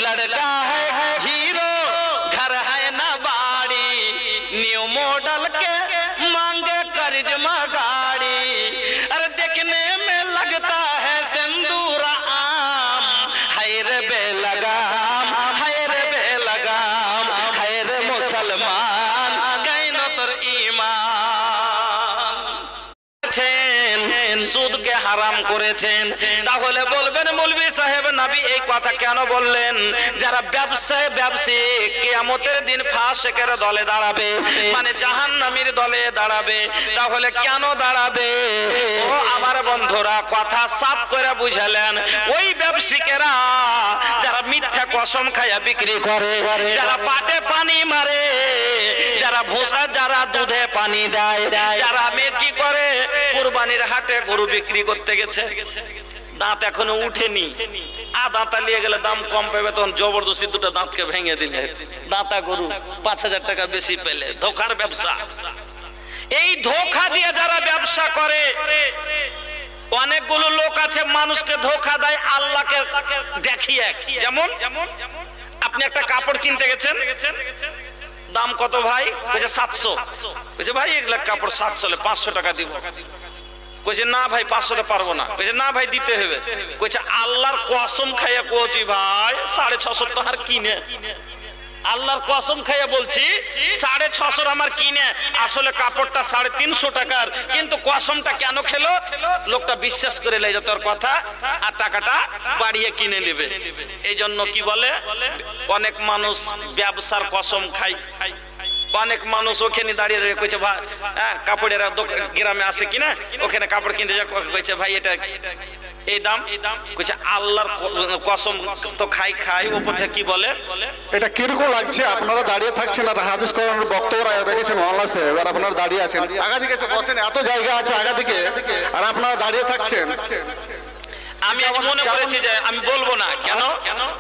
लड़का है हीरो घर है ना बाड़ी न्यू मॉडल के मांगे करिश्मा गाड़ी अरे देखने में लगता है सिंदूर आम है रे बेलगाम है रे बेलगाम है रे मुसलमान कैनो তোর ঈমান সুদকে হারাম করেছেন তাহলে বলবেন মৌলভী সাহেব নবী এই কথা কেন বললেন যারা ব্যবসায়ী কিয়ামতের দিন ফাসিকের দলে দাঁড়াবে মানে জাহান্নামীর দলে দাঁড়াবে তাহলে কেন দাঁড়াবে ও আমার বন্ধুরা কথা সাফ করে বুঝালেন ওই ব্যবসায়ীরা যারা মিথ্যা কসম খায়া বিক্রি করে যারা পাটে পানি মারে যারা ভুসা যারা দুধে পানি দেয় যারা কি করে কুরবানির হাটে গরু বিক্রি করতে গেছে দাঁত এখনো উঠেনি দাঁতা নিয়ে গেলে দাম কম পাবে তখন জবরদস্তি দুটো দাঁতকে ভেঙে দিলে দাঁতা গরু 5000 টাকা বেশি পেলে ধোকার ব্যবসা এই ধোকা দিয়ে যারা ব্যবসা করে অনেকগুলো লোক আছে মানুষকে ধোকা দেয় আল্লাহকে দেখিয়ে যেমন আপনি একটা কাপড় কিনতে গেছেন দাম কত ভাই কইছে 700 কইছে ভাই এগুলা কাপড় 700 লে 500 টাকা দিব কইছে না ভাই 500 তে পারবো না কইছে না ভাই দিতে হবে কইছে আল্লাহর কসম খাইয়া কোচি ভাই 650 টাকার কিনে আল্লাহর কসম খাইয়া বলছি 650 আমার কিনে আসলে কাপড়টা 350 টাকার কিন্তু কসমটা কেন খেলো লোকটা বিশ্বাস করে লয়ে তোর কথা আর টাকাটা বাড়িয়ে কিনে নেবে এইজন্য কি বলে অনেক মানুষ ব্যবসার কসম খায় অনেক মানুষ ওখানে দাঁড়িয়ে দাঁড়িয়ে কইছে ভাই কাপড়ের গ্রামে আছে কিনা ওখানে কাপড় কিনতে যা কইছে ভাই এটা এই দাম কইছে আল্লাহর কসম তো খাই উপর থেকে কি বলে এটা কিরকম লাগছে আপনারা দাঁড়িয়ে থাকছেন আর হাদিস কোরআনের বক্তব্য রেখেছেন ওয়ালাসে এবার আপনারা দাঁড়িয়ে আছেন আগা দিকে এসে বসেন এত জায়গা আছে আগা দিকে আর আপনারা দাঁড়িয়ে থাকছেন আমি মনে করেছি যে আমি বলবো না কেন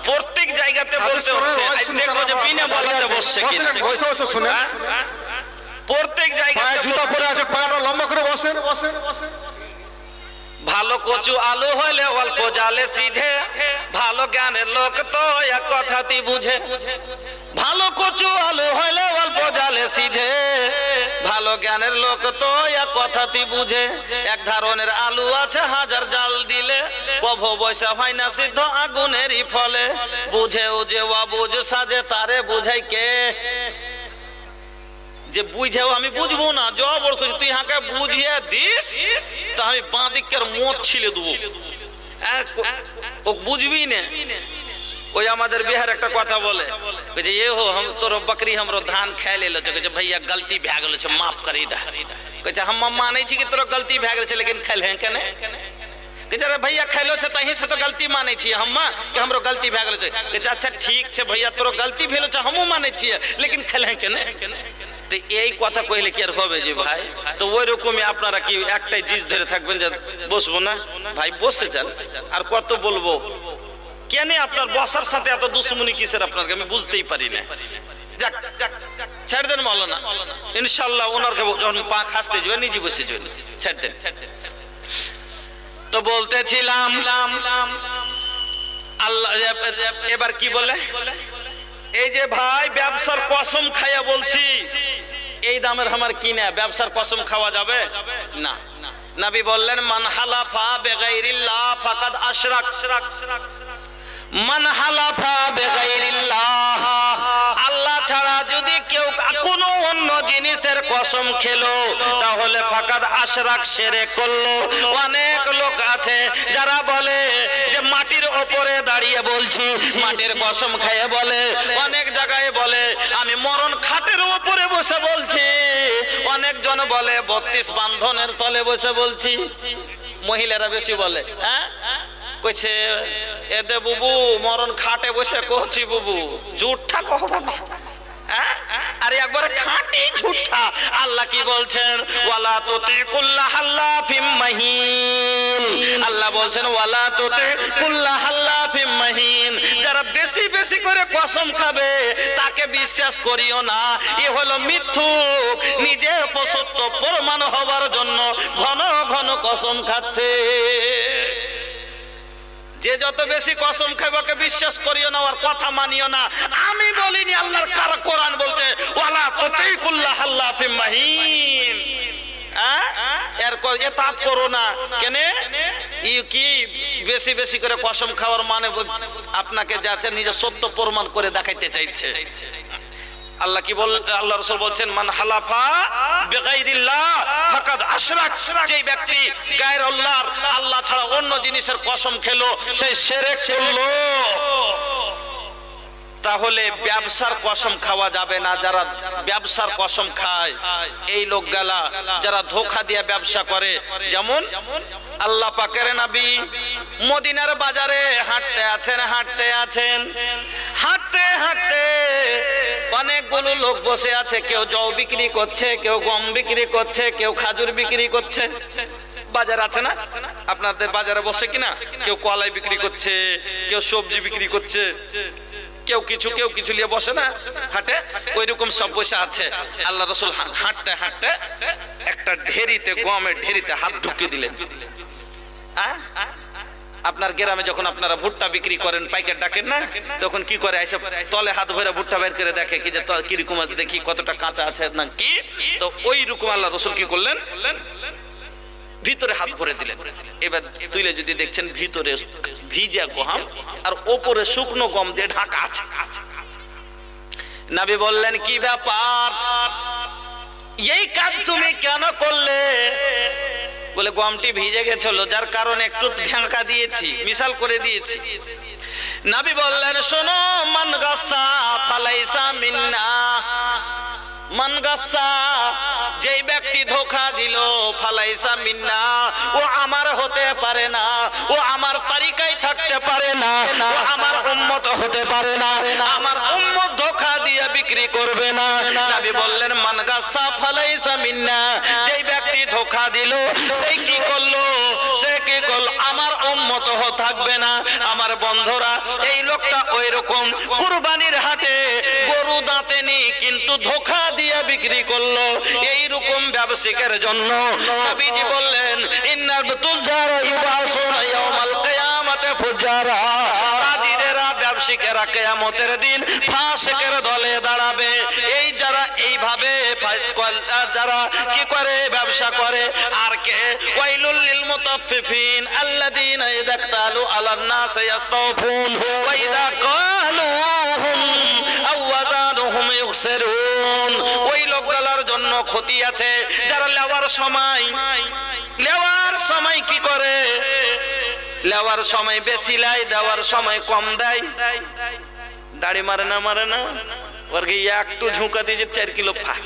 প্রত্যেক জায়গাতে বলতে হচ্ছে দেখো যে বিনা বলাতে বসছে কিনা বসে বসে শুনেন প্রত্যেক জায়গায় জুতা পরে আছে পাটা লম্বা করে বসেন ভালো কচু আলু হইলে অল্প জালে সিঝে ভালো জ্ঞানের লোক তো এক কথাতেই বুঝে ভালো কচু আলু হইলে অল্প জালে সিঝে ভালো জ্ঞানের লোক তো এক কথাতেই বুঝে এক ধরনের আলু আছে হাজার জাল দিলে কভো বৈশা হয় না সিদ্ধ আগুনেরই ফলে বুঝেও যে অবুঝ সাজে তারে বুঝাই কে যে বুঝেও আমি বুঝবো না জবর কইছি তুই হাকে বুঝিয়ে দিস তো আমি বাঁ দিকের মোট ছিলে দেবো ও বুঝবি না ওই আমাদের বিহার একটা কথা বলে যে ये हो हम तोर बकरी हमरो धान खाय लेलो तो कहे भैया गलती भै गेलो छे माफ करी दा कहे हम मानै छी कि तोर गलती भै गेल छे लेकिन खाइल है केने कहे रे भैया खाइलो छे तही से तो गलती मानै छी हम कि हमरो गलती भै गेल छे कहे अच्छा ठीक छे भैया तोर गलती भेलो छे हमहु मानै छी लेकिन खाइल है केने তো এই কথা কইলে কি আর হবে যে ভাই তো ওই রকমই আপনারা কি একটাই জিনিস ধরে থাকবেন যে বসবো না ভাই বসে যান আর কত বলবো কেন আপনার বসার সাথে এত দুশ্মনী কিসের আপনাকে আমি বুঝতেই পারি না যাক ছেড়ে দেন মাওলানা ইনশাআল্লাহ ওনারকে যখন পা খাসতে যাবে নিজে বসে যাবেন ছেড়ে দেন তো বলতেছিলাম আল্লাহ এবার কি বলে এই যে ভাই ব্যবসার কসম খাইয়া বলছি এই দামের আমার কিনে ব্যবসার কসম খাওয়া যাবে না নবী বললেন মান হালাফা বিগাইরিল্লাহ ফাকাদ আশরাক মান হালাফা বিগাইরিল্লাহ আল্লাহ ছাড়া যদি কেউ কোনো অন্য জিনিসের কসম খেলো তাহলে ফাকাদ আশরাক শিরক করলো অনেক লোক আছে যারা বলে যে মাটির উপরে দাঁড়িয়ে বলছি মাটির কসম খেয়ে বলে অনেক জায়গায় বলে আমি মরণ খাটের উপরে বসে বলছি অনেকজন বলে 32 বান্ধনের তলে বসে বলছি মহিলারা বেশি বলে হ্যাঁ কইছে এদে বুবু মরণ খাটে বসে কইছি বুবু ঝুঠা কহবা না আরে একবার খাঁটি ঝুঠা আল্লাহ কি বলছেন ওয়ালা তুতিকুল্লা হাল্লাফিম মাহিন আল্লাহ বলছেন ওয়ালা তুতিকুল্লা হাল্লাফিম মাহিন যারা বেশি বেশি করে কসম খাবে তাকে বিশ্বাস করিও না এ হলো মিথ্যুক নিজে সত্য প্রমাণ হবার জন্য ঘন ঘন কসম খাচ্ছে যে যত বেশি কসম খাবে ওকে বিশ্বাস করিও না, ওর কথা মানিও না। আমি বলিনি, আল্লাহর কোরআন বলছে ওয়ালা তুতিকুল্লাহ হাল্লাফিম মাহিন। এতাত করো না। কেন? কি বেশি বেশি করে কসম খাওয়ার মানে আপনাকে যাচ্ছে নিজের সত্য প্রমাণ করে দেখাইতে চাইছে। আল্লাহ কি বল, আল্লাহ রাসূল বলছেন মান হালাফা বিগাইরিল্লাহ ফাকাদ আশরাক, যে ব্যক্তি গায়রুল্লাহ আল্লাহ ছাড়া অন্য জিনিসের কসম খেলো সে শিরক করলো। তাহলে ব্যবসার কসম খাওয়া যাবে না। যারা ব্যবসার কসম খায় এই লোকগুলা যারা ধোঁকা দিয়ে ব্যবসা করে, যেমন আল্লাহ পাকের নবী মদিনার বাজারে হাঁটতে হাঁটতে অনেকগুলো লোক বসে আছে। কেউ জও বিক্রি করছে, কেউ গম বিক্রি করছে, কেউ খাজুর বিক্রি করছে। বাজার আছে না আপনাদের? বাজারে বসে কিনা? কেউ কলাই বিক্রি করছে, কেউ সবজি বিক্রি করছে, কেউ কিছু নিয়ে বসে না হাটে, ওই রকম সব বসে আছে। আল্লাহ রাসূল হাঁটতে হাঁটতে একটা ঢেরিতে, গমের ঢেরিতে হাত ঢুকিয়ে দিলেন। আপনার গ্রামে যখন আপনারা ভুট্টা বিক্রি করেন, পাইকার ডাকেন না, তখন কি করে? এসে তলে হাত ভরে ভুট্টা বের করে দেখে কি যে কিরকম আছে, দেখি কতটা কাঁচা আছে না কি। তো ওই রকম আল্লাহ রাসূল কি করলেন, ভিতরে হাত ভরে দিলেন। এবার তুলে যদি দেখছেন ভিতরে ভিজা গম আর ওপরে শুকনো গম দিয়ে ঢাকা আছে। নবী বললেন কি ব্যাপার, এই কাজ তুমি কেন করলে? বলে গমটি ভিজে গেছিল, যার কারণে একটু ঢাকা দিয়েছি, মিশাল করে দিয়েছি। নবী বললেন শোনো, মান গাসা ফালাইসা মিন্না, মান গাসা, যেই ব্যক্তি ধোঁকা দিল, ফালাইসা মিন্না, ও আমার হতে পারে না, ও আমার তারিকায় থাকতে পারে না, ও আমার উম্মত হতে পারে না, আমার উম্মত ধোঁকা দিয়ে বিক্রি করবে না। নবী বললেন মান গাসা ফালাইসা মিন্না, যেই ব্যক্তি ধোঁকা দিল সে কি করলো, আমার উম্মত থাকবে না। আমার বন্ধুরা, এই লোকটা ওই রকম কুরবানির হাটে গরু দাঁতেনি কিন্তু ধোঁকা দিয়ে বিক্রি করলো। এই রকম ব্যবসায়ীদের জন্য নবীজি বললেন ইন্নাল তুজারা ইবাসুনা ইয়াউমাল কিয়ামাতে ফুজারা, তাজিরেরা ব্যবসায়ীরা কিয়ামতের দিন ফাসিকের দলে দাঁড়াবে। এই যারা এইভাবে যারা কি করে, ব্যবসা করে। আর কে? ওয়াইলুল লিল মুতাফফিফিন আল্লাযীনা ইযা ইক্তালু আলান নাস ইয়াস্তাওফুন ওয়া ইযা ক্বালুহুম আও ওয়াজানুহুম ইখসিরুন। ওই লোকগুলোর জন্য ক্ষতি আছে যারা লেওয়ার সময় কি করে, লেওয়ার সময় বেশি লাই, দেওয়ার সময় কম দেয়। দাড়ি মারে না ওর গিয়ে একটু ঝুঁকা দিয়ে 4 কিলো ফাঁক।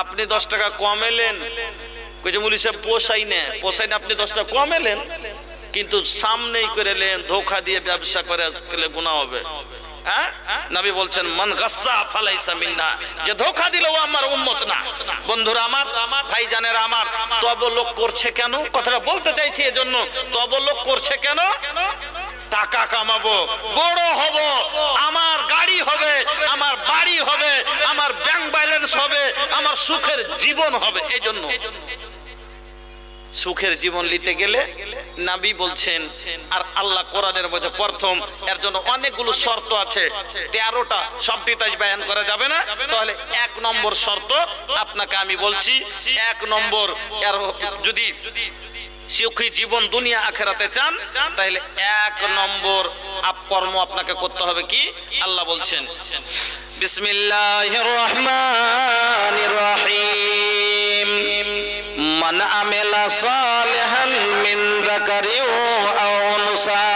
আপনি 10 টাকা কম এলেন, কইছে মুলি সাহেব পোষাই না, আপনি 10 টাকা কম এলেন কিন্তু সামনেই করে এলেন, ধোঁকা দিয়ে ব্যবসা করে গুনাহ হবে। নবী বলছেন মান গাসসা ফালাইসা মিন্না, যে ধোঁকা দিল ও আমার উম্মত না। বন্ধুরা আমার, ভাইজানেরা আমার, তবলোক করছে কেন? কথাটা বলতে চাইছি এজন্য, তবলোক করছে কেন? টাকা কামাবো, বড় হব, আমার গাড়ি হবে, আমার বাড়ি হবে, আমার ব্যাংক ব্যালেন্স হবে, আমার সুখের জীবন হবে। এই জন্য সুখের জীবন নিতে গেলে নবী বলছেন, আর আল্লাহ কোরআনের মধ্যে প্রথম এর জন্য অনেকগুলো শর্ত আছে, 13টা, সবটি তাই বয়ান করা যাবে না। তাহলে 1 নম্বর শর্ত আপনাকে আমি বলছি। 1 নম্বর, এর যদি সুখী জীবন দুনিয়া আখিরাতে চান তাহলে 1 নম্বর কর্ম আপনাকে করতে হবে কি? আল্লাহ বলছেন বিসমিল্লাহির রহমানির রহিম, মান আমিলা সালিহান মিন যাকারিন আও উনসা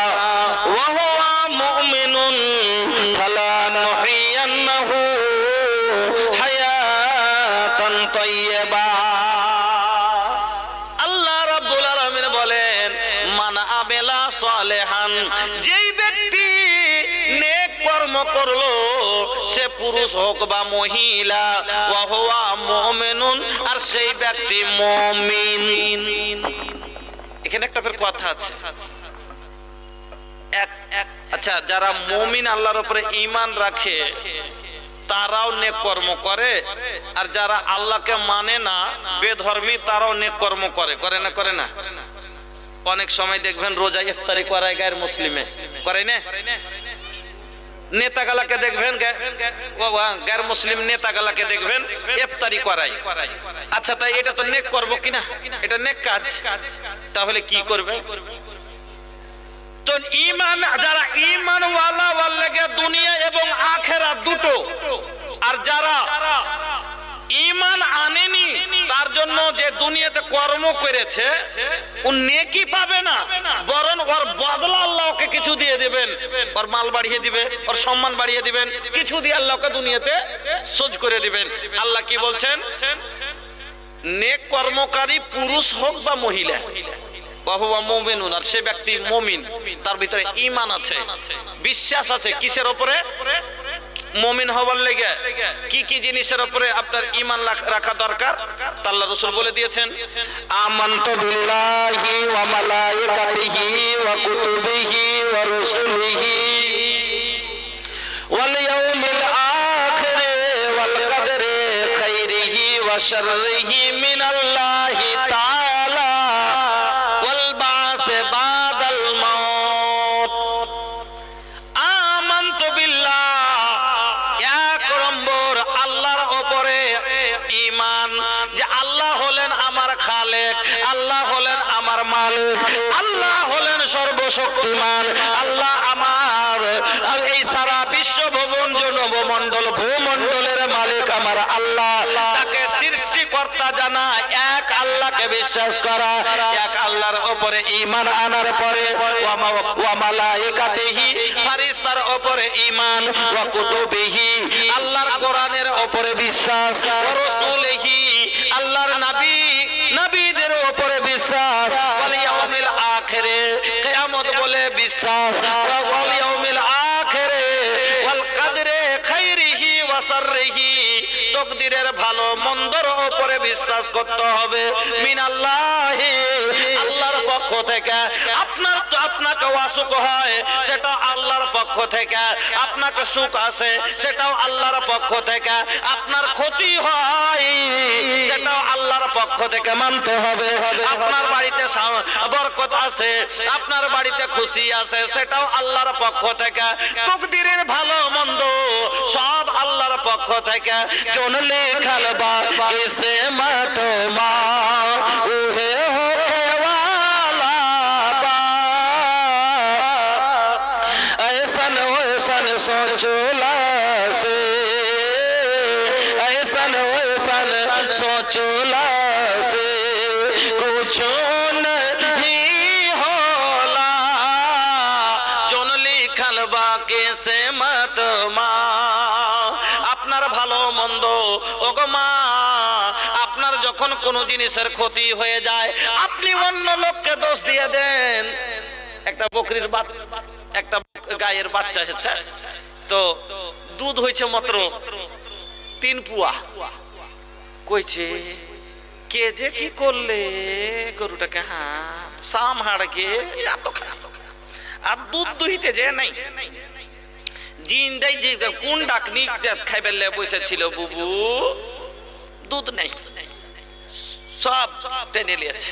ওয়া হুয়া মুমিনুন ফালানুহইয়ান্নাহু হায়াতান তাইয়্যিবা। আল্লাহ রাব্বুল আলামিন বলেন মান আমিলা সালিহান, যেই ব্যক্তি নেক কর্ম করলো, সে পুরুষ হোক বা মহিলা, ওয়া হুয়া মুমিনুন, আর সেই ব্যক্তি মুমিন। এখানে একটা ফের কথা আছে। আচ্ছা, যারা মুমিন আল্লাহর উপরে ঈমান রাখে তারাও নেক কর্ম করে, আর যারা আল্লাহকে মানে না, বেধর্মী, তারাও নেক কর্ম করে না? অনেক সময় দেখবেন রোজা ইফতারি করায় গায়ের মুসলিমে করে না, নেতাগালাকে দেখবেন গায়ের মুসলিম নেতাগালাকে দেখবেন ইফতারি করায়। আচ্ছা তাই এটা তো নেক করব কিনা, এটা নেক কাজ, তাহলে কি করবে? তো ঈমান, যারা ঈমান ওয়ালা ওয়াল্লাকে দুনিয়া এবং আখিরাত দুটো, আর যারা ঈমান আনেনি তার জন্য যে দুনিয়াতে কর্ম করেছে ও নেকি পাবে না, বরং ওর বদলা আল্লাহ ওকে কিছু দিয়ে দিবেন, ওর মাল বাড়িয়ে দিবে, ওর সম্মান বাড়িয়ে দিবেন, কিছু দিয়ে আল্লাহকে দুনিয়াতে সহ্য করে দিবেন। আল্লাহ কি বলছেন? নেক কর্মকারী পুরুষ হোক বা মহিলা, বাহুয়া মুমিনুন, আর সে ব্যক্তি মুমিন, তার ভিতরে ঈমান আছে, বিশ্বাস আছে। কিসের উপরে? মুমিন হওয়ার লেগে কি কি জিনিসের উপরে আপনার ঈমান রাখা দরকার তা আল্লাহ রাসূল বলে দিয়েছেন। আমানতু বিল্লাহি ওয়া মালাইকাতিহি ওয়া কুতুবিহি ওয়া রুসুলিহি ওয়াল ইয়াউমিল আখির ওয়াল কদরি খাইরিহি ওয়া শাররিহি মিনাল্লাহি তাআলা ওয়াল বা'স বাদাল মাউত। আমানতু বিল্লাহ, আল্লাহর উপরে ঈমান, যে আল্লাহ হলেন আমার খালেক, আল্লাহ হলেন আমার মালিক, আল্লাহ হলেন সর্বশক্তিমান, আল্লাহ আমার এই সারা বিশ্ব নবমণ্ডল ভূমণ্ডলের মালিক আমার আল্লাহ, তাকে সৃষ্টিকর্তা জানা, এক আল্লাহকে বিশ্বাস করা, এক আল্লাহর উপরে ঈমান আনার পরে ওয়া মালাইকাতিহি, ফেরেশতার উপরে ঈমান, ওয়া কুতুবিহি, আল্লাহর কোরআনের উপরে বিশ্বাস, ওয়া রাসূলিহি, আল্লাহর নবীদের উপরে বিশ্বাস, ওয়াল ইয়াউমিল আখিরে, কিয়ামত বলে বিশ্বাস, ওয়াল ইয়াউমিল আখিরে ওয়াল কদরে খাইরিহি ওয়া শাররিহি, তাকদীরের ভালো মন্দর উপরে বিশ্বাস করতে হবে মিনাল্লাহি, আল্লাহর পক্ষ থেকে। আপনাকে অসুখ হয় সেটা আল্লাহর পক্ষ থেকে, আপনাকে সুখ আসে সেটাও আল্লাহর পক্ষ থেকে, আপনার ক্ষতি হয় সেটাও আল্লাহর পক্ষ থেকে মানতে হবে, আপনার বাড়িতে বরকত আছে, আপনার বাড়িতে খুশি আছে সেটাও আল্লাহর পক্ষ থেকে, তাকদীরের ভালো মন্দ সব আল্লাহর পক্ষ থেকে। জন লিখল বা কিসে মত মা উহে হোকে ওয়ালা বা, ऐसन वैसन सोचला से, ऐसन वैसन सोचला से कुछ नहीं होला, जोन लिखल बा कैसे मत मा। আপনার ভালো মন্দ ওগো মা, আপনার যখন কোনো জিনিসের ক্ষতি হয়ে যায় আপনি অন্য লোককে দোষ দিয়ে দেন। একটা বকরির একটা গায়ের বাচ্চা হয়েছে, তো দুধ হয়েছে মাত্র 3 পুয়া, কইছে কে যে কি করলে গরুটাকে, হ্যাঁ সাম হাড়কে এত খারাপ, আর দুধ দুইতে যে নাই জিন্দাই, যে কোন ডাকনি খাইবার বসেছিল বুবু, দুধ নেই, সব টেনে নিয়েছে।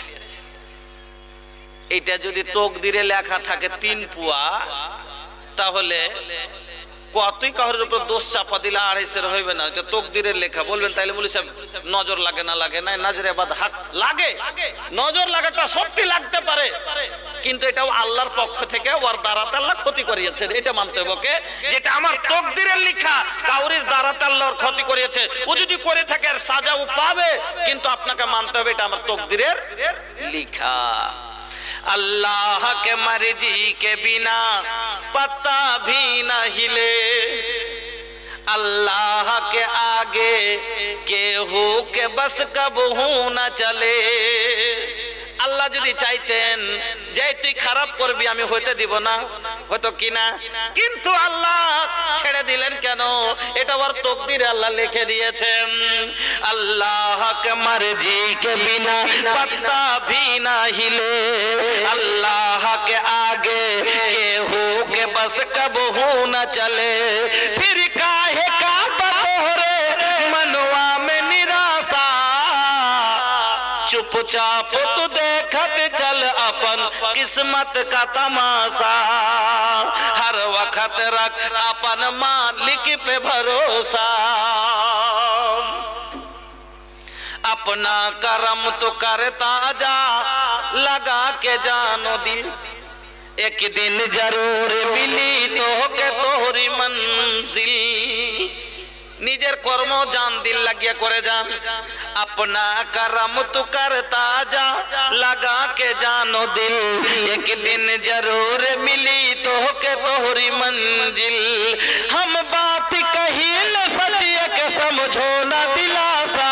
এটা যদি তকদিরে লেখা থাকে 3 পুয়া, তাহলে কতই কাহরের উপর দোষ চাপা দিলে 250 হইবে না, এটা তকদিরের লেখা। বলবেন তাইলে বলি সাহেব নজর লাগে না লাগে না, নজরে বাদ হাত লাগে, নজর লাগাটা সত্যি লাগতে পারে, কিন্তু এটাও আল্লাহর পক্ষ থেকে ওর দ্বারাতে আল্লাহ ক্ষতি করিয়েছেন, এটা মানতে হবে ওকে, যেটা আমার তকদিরের লেখা, কাউরির দ্বারাতে আল্লাহর ক্ষতি করিয়েছে, ও যদি করে থাকে আর সাজাও পাবে, কিন্তু আপনাকে মানতে হবে এটা আমার তকদিরের লেখা। अल्लाह के मर्जी के बिना पत्ता भी न हिले, अल्लाह के आगे केहू के बस कबहू न चले। আল্লাহ যদি চাইতেন যে তুই খারাপ করবি আমি হইতে দিব না, হয়তো কিনা, কিন্তু আল্লাহ ছেড়ে দিলেন কেন? এটা ওর তকদিরে আল্লাহ লিখে দিয়েছেন। আল্লাহ কে মর্জি কে বিনা পত্তা ভি না হিলে, আল্লাহ কে আগে কেহু के बस कबहू न चले, फिर काहे का बतोरे मनवा में निराशा, चुपचाप तू देखत चल अपन किस्मत का तमाशा, हर वक्त रख अपन मालिक पे भरोसा, अपना करम तो करता जा लगा के जानो दिल, एक दिन जरूर मिली तो के तोहरी मंजिल। निजेर कर्म जान दिल लगिया करे जान, अपना करम तू करता जा लगा के जानो दिल, एक दिन जरूर मिली तो के तोहरी मंजिल। हम बात कही सचिए के समझो ना दिलासा,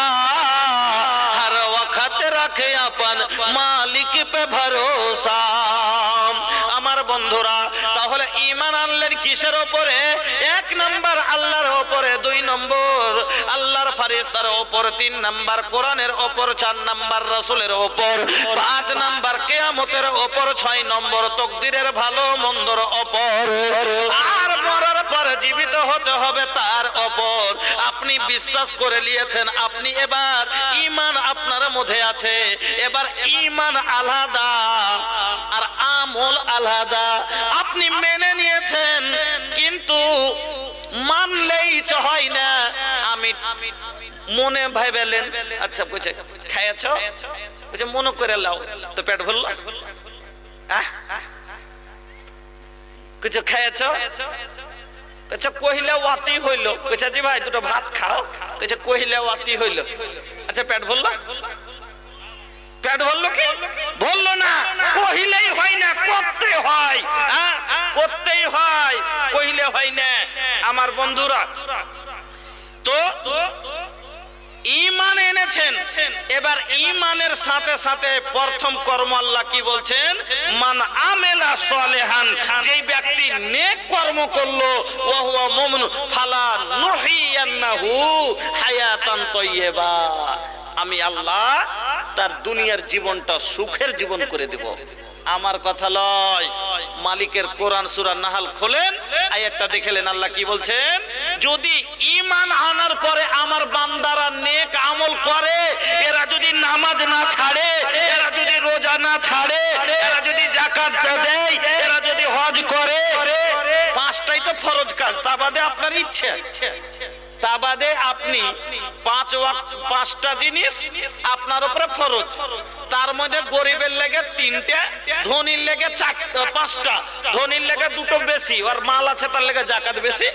हर वक्त रखे अपन मालिक पे भरोसा। আমার বন্ধুরা তাহলে ঈমান আনলেন কিসের উপরে? এক নাম্বার আল্লাহর উপরে, দুই নম্বর আল্লাহর ফেরেশতার উপর, তিন নাম্বার কোরআনের উপর, চার নাম্বার রাসূলের উপর, পাঁচ নাম্বার কিয়ামতের উপর, ছয় নম্বর তাকদীরের ভালো মন্দর উপর, আর মরার পর জীবিত হতে হবে তার উপর। আপনি বিশ্বাস করে নিয়েছেন, আপনি এবার ঈমান আপনার মধ্যে আছে। এবার ঈমান আলাদা আর আমল আলাদা। আপনি মেনে নিয়েছেন কিন্তু মানলেই তো হয় না। আমি মনে ভাইবেলেন, আচ্ছা বুঝে খাইছো, বুঝে মনে করে লাও তো পেট ভরল, কিছু খাইছো, আচ্ছা কহিলে ওয়াতি হইল, কইছা জি ভাই দুটো ভাত খাও, কইছা কহিলে ওয়াতি হইল, আচ্ছা পেট ভরল, পেট ভরলো কি? ভরলো না। কহিলেই হয় না, করতে হয়, করতেই হয়, কহিলে হয় না। আমার বন্ধুরা তো ঈমান এনেছেন, এবার ঈমানের সাথে সাথে প্রথম কর্ম আল্লাহ কি বলছেন? মান আমেলা সালেহান, যেই ব্যক্তি নেক কর্ম করলো, ওয়া হুয়া মুমিন ফালা নুহিয়ান্নাহু হায়াতান তাইয়্যিবা, আমি আল্লাহ তার দুনিয়ার জীবনটা সুখের জীবন করে দেব। আমার কথা লয়, মালিকের কোরআন সূরা নাহাল খোলেন, আয়াতটা দেখলেন আল্লাহ কি বলছেন? যদি ঈমান আনার পরে আমার বান্দারা নেক আমল করে, এরা যদি নামাজ না ছাড়ে, এরা যদি রোজা না ছাড়ে, এরা যদি যাকাত দেয়, এরা যদি হজ করে, পাঁচটাই তো ফরজ কাজ, তা বাদে আপনার ইচ্ছে, তা বাদে আপনি পাঁচটা জিনিস আপনার উপরে ফরজ, তার মধ্যে গরিবের লেগে তিনটে, ধনীর লেগে পাঁচটা, ধনীর লেগে দুটো বেশি, আর মাল আছে তার লেগে যাকাত বেশি,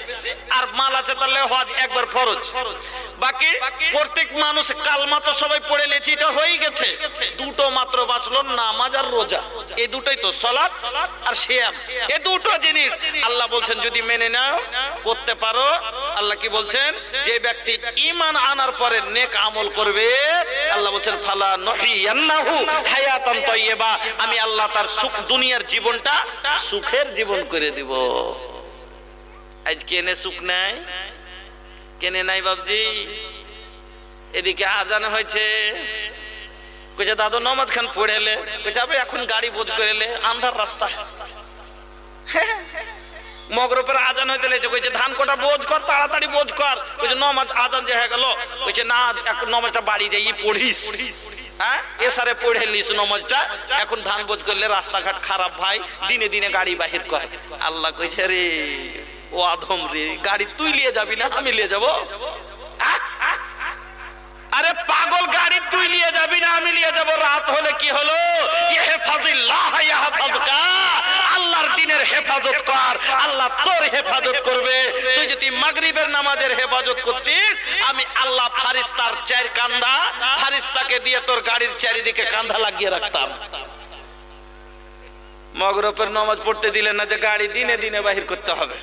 আর মাল আছে তার লেগে হজ একবার ফরজ। বাকি প্রত্যেক মানুষ কালমা তো সবাই পড়ে লেছি, এটা হয়ে গেছে, দুটো মাত্র বাঁচলো, নামাজ আর রোজা, এই দুটোই তো, সালাত আর সিয়াম, এই দুটো জিনিস আল্লাহ বলছেন যদি মেনে নাও, করতে পারো, আল্লাহ কি বলছেন? যে ব্যক্তি ঈমান আনার পরে নেক আমল করবে, আল্লাহ বলছেন ফালা নুহিয়ান্নাহু হায়াতান তাইয়্যিবা, আমি আল্লাহ তার সুখ দুনিয়ার জীবনটা সুখের জীবন করে দিব। আজ কেনে সুখ নাই, কেনে নাই বাবজি। এদিকে আজান হয়েছে, কইছে দাদু নামাজ খান পড়েলে, কইছে আবে এখন গাড়ি বোঝ করেলে, আন্ধার রাস্তা। মগরবের আজান হইতে লেগেছে, কইছে ধান কোটা বোঝ কর, তাড়াতাড়ি বোঝ কর, কইছে নামাজ আজান যে হয়ে গেল, কইছে না এখন নামাজটা বাড়ি যাই পড়িস, হ্যাঁ এসারে পড়ে নিস নামাজটা, এখন ধান বোঝ করলে রাস্তাঘাট খারাপ ভাই, দিনে দিনে গাড়ি বাহির কর। আল্লাহ কইছে রে ও আদম রে, গাড়ি তুই নিয়ে যাবি না আমি নিয়ে যাবো? আরে পাগল, গাড়ি তুই নিয়ে যাবি না আমি নিয়ে যাবো। রাত হলে কি হলো? ইহফাজিল্লাহ ইয়াহফাজকা, আল্লাহর দ্বীনের হেফাজত কর, আল্লাহ তোর হেফাজত করবে। তুই যদি মাগরিবের নামাজের হেফাজত করতিস, আমি আল্লাহ ফারিস্তার চার কান্দা, ফারিস্তাকে দিয়ে তোর গাড়ির চারিদিকে কান্দা লাগিয়ে রাখতাম। মাগরিবের নামাজ পড়তে দিলেন না, যে গাড়ি দিনে দিনে বাহির করতে হবে,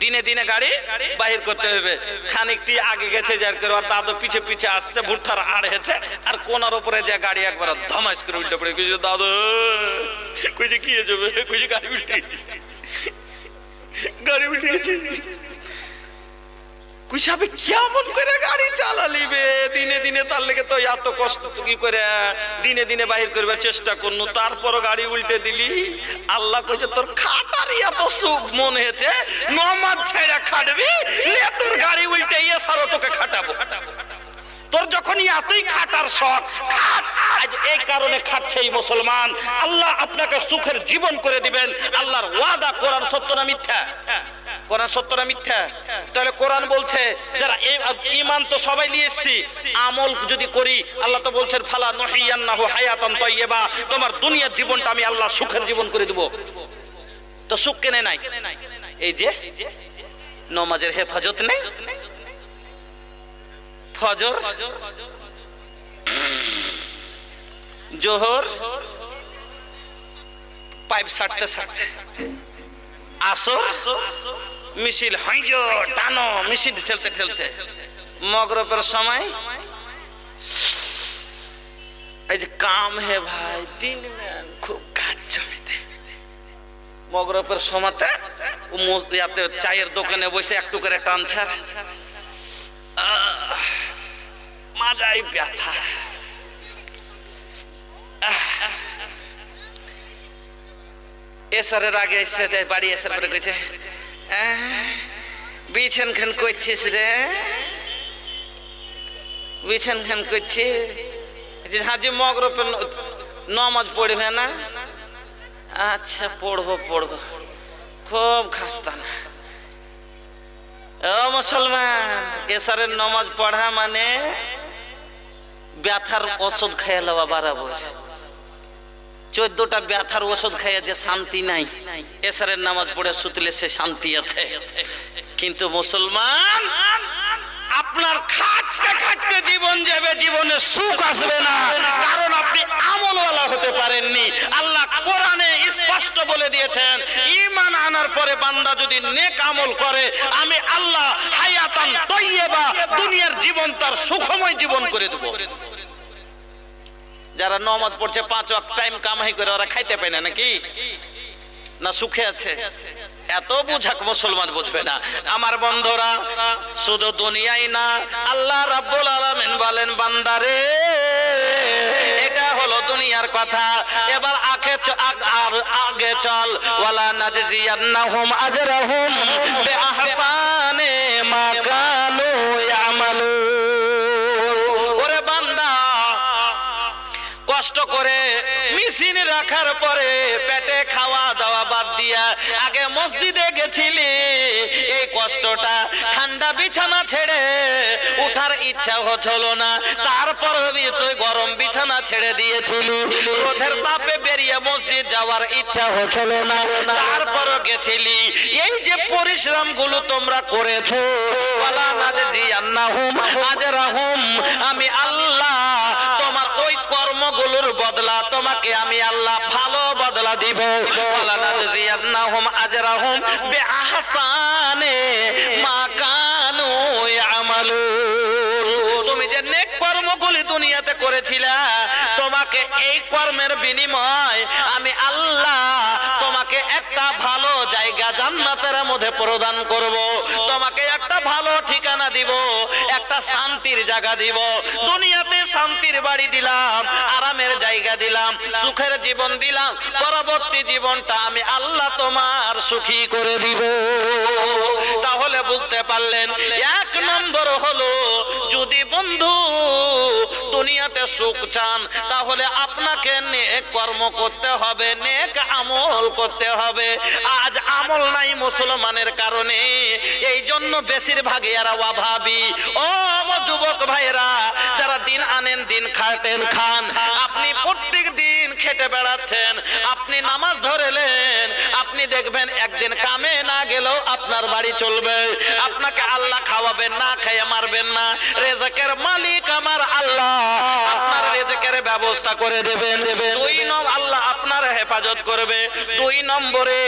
দিনে দিনে গাড়ি বাহির করতে হবে। খানিকটি আগে গেছে, যার করে আর দাদু পিছে পিছে আসছে, ভুট্টার আড় হেছে, আর কোনার উপরে যে গাড়ি একবার ধমাস করে উল্টে পড়ে, কইছে দাদু, কইছে কি যাবে, কইছে গাড়ি উল্টে, গাড়ি উল্টে গেছে। কইছে আবে কেমন করে গাড়ি চালালিবে, দিনে দিনে তার লেগে তো এত কষ্ট, কি করে দিনে দিনে বাহির করবার চেষ্টা করনু, তারপরও গাড়ি উল্টে দিলি। আল্লাহ কইছে তোর খাটারই এত সুখ মনে হয়েছে, নামাজ ছেড়ে খাটবি, লে তোর গাড়ি উল্টে এসারও তোকে খাটাবো। তোর যখন এতই খাটার শখ, খাট। আজ এই কারণে খাটছে এই মুসলমান। আল্লাহ আপনাকে সুখের জীবন করে দিবেন। আল্লাহর ওয়াদা। কোরআন সত্য না মিথ্যা? কোরআন সত্য না মিথ্যা? তাহলে কোরআন বলছে যারা ঈমান তো সবাই নিয়ে এসেছি, আমল যদি করি আল্লাহ তো বলছেন ফালা নুহিয়ান্নাহু হায়াতান তাইয়্যিবা, তোমার দুনিয়ার জীবনটা আমি আল্লাহ সুখের জীবন করে দেব। তো সুখ কেনে নাই? এই যে নামাজের হেফাজত নেই, ফজর জোহর পাইপ সারতে সারতে, আসর মিছিল হাইজো টানো মিছিল ঠেলতে ঠেলতে, মগরবের সময় এই যে কাম হে ভাই দিন খুব কাজ জমিতে, মগরবের সময়তে চায়ের দোকানে বসে একটু করে টানছে, মাজাই ব্যথা। এসারের আগে এসে বাড়ি এসার পরে কইছে বিছান খান করছিস রে, বিছান খান করছি। হাজি মগরবের নামাজ পড়বে না? আচ্ছা পড়বো পড়বো, খুব খাস্তা না। ও মুসলমান, এসারের নামাজ পড়া মানে ব্যথার ওষুধ খেয়ে লওয়া বারাবর। 14টা ব্যথার ওষুধ খাইয়া যে শান্তি নাই, এসারের নামাজ পড়ে সুতলে সে শান্তি আছে। কিন্তু মুসলমান, আপনার খাটতে খাটতে জীবন যাবে, জীবনে সুখ আসবে না, কারণ আপনি আমলওয়ালা হতে পারেননি। আল্লাহ কোরআনে স্পষ্ট বলে দিয়েছেন, ঈমান আনার পরে বান্দা যদি নেক আমল করে, আমি আল্লাহ হায়াতান তাইয়্যিবা, দুনিয়ার জীবন তার সুখময় জীবন করে দেব। যারা নামাজ পড়ছে 5 ওয়াক্ত টাইম কামাই করে, ওরা খাইতে পায় না নাকি? না সুখে আছে? এত বুঝাক মুসলমান বুঝবে না। আমার বন্ধুরা, শুধু দুনিয়াই না, আল্লাহ রাব্বুল আলামিন বলেন বান্দারে এটা হলো দুনিয়ার কথা, এবার আগে চল। ওয়ালা নাজজিয়ান্নাহুম আজরাহুম বিআহসানি মা কানু ইয়ামালুন। ওরে বান্দা, কষ্ট করে মেশিন রাখার পরে পেটে খাওয়া দাওয়া বাদ দিয়া আগে মসজিদে গেছিলি, এই কষ্টটা ঠান্ডা বিছানা ছেড়ে উঠার ইচ্ছা হচ্ছিল না, তারপর তুই গরম বিছানা ছেড়ে দিয়েছিলি, রোদের তাপে বেরিয়ে মসজিদ যাওয়ার ইচ্ছা হচ্ছিল না, তারপর গেছিলি। এই যে পরিশ্রম গুলো তোমরা করেছো, ওয়ালা নাজজিয়ান্নাহুম আজরাহুম, আমি আল্লাহ তোমার ওই কর্মগুলোর বদলা তোমাকে আমি আল্লাহ ভালো বদলা দিব। ওয়ালা নাজজিয়ান্নাহুম আজরাহুম বিআহসানি মা কানু ইয়ামালুন। তুমি যে নেক কর্মগুলি দুনিয়াতে করেছিলা, তোমাকে এই কর্মের বিনিময় আমি আল্লাহ তোমাকে একটা ভালো জায়গা জান্নাতের মধ্যে প্রদান করব, তোমাকে একটা ভালো ঠিকানা দিব, একটা শান্তির জায়গা দিব। দুনিয়াতে শান্তির বাড়ি দিলাম, আরামের জায়গা দিলাম, সুখের জীবন দিলাম, পরবর্তী জীবনটা আমি আল্লাহ তোমার সুখী করে দিব। তাহলে বুঝতে পারলেন, 1 নম্বর হলো, যদি বন্ধু দুনিয়াতে সুখ চান, তাহলে আপনাকে নেক কর্ম করতে হবে, নেক আমল করতে হবে। আজ আমল নাই মুসলমানের কারণে, এই জন্য বেশিরভাগ এরা অভাবী। ও যুবক ভাইরা, যারা দিন আনেন দিন খাটেন খান, আপনি প্রত্যেক দিন খেটে বেড়াচ্ছেন, আপনি নামাজ ধরেলেন, আপনি দেখবেন একদিন কামে না গেলেও আপনার বাড়ি চলবে, আপনাকে আল্লাহ খাওয়াবেন, না খেয়ে মারবেন না। রেজেকের মালিক আমার আল্লাহ, আপনার রেজেকের ব্যবস্থা করে দেবেন। 2 নম্বর, আল্লাহ আপনার হেফাজত করবে। 2 নম্বরে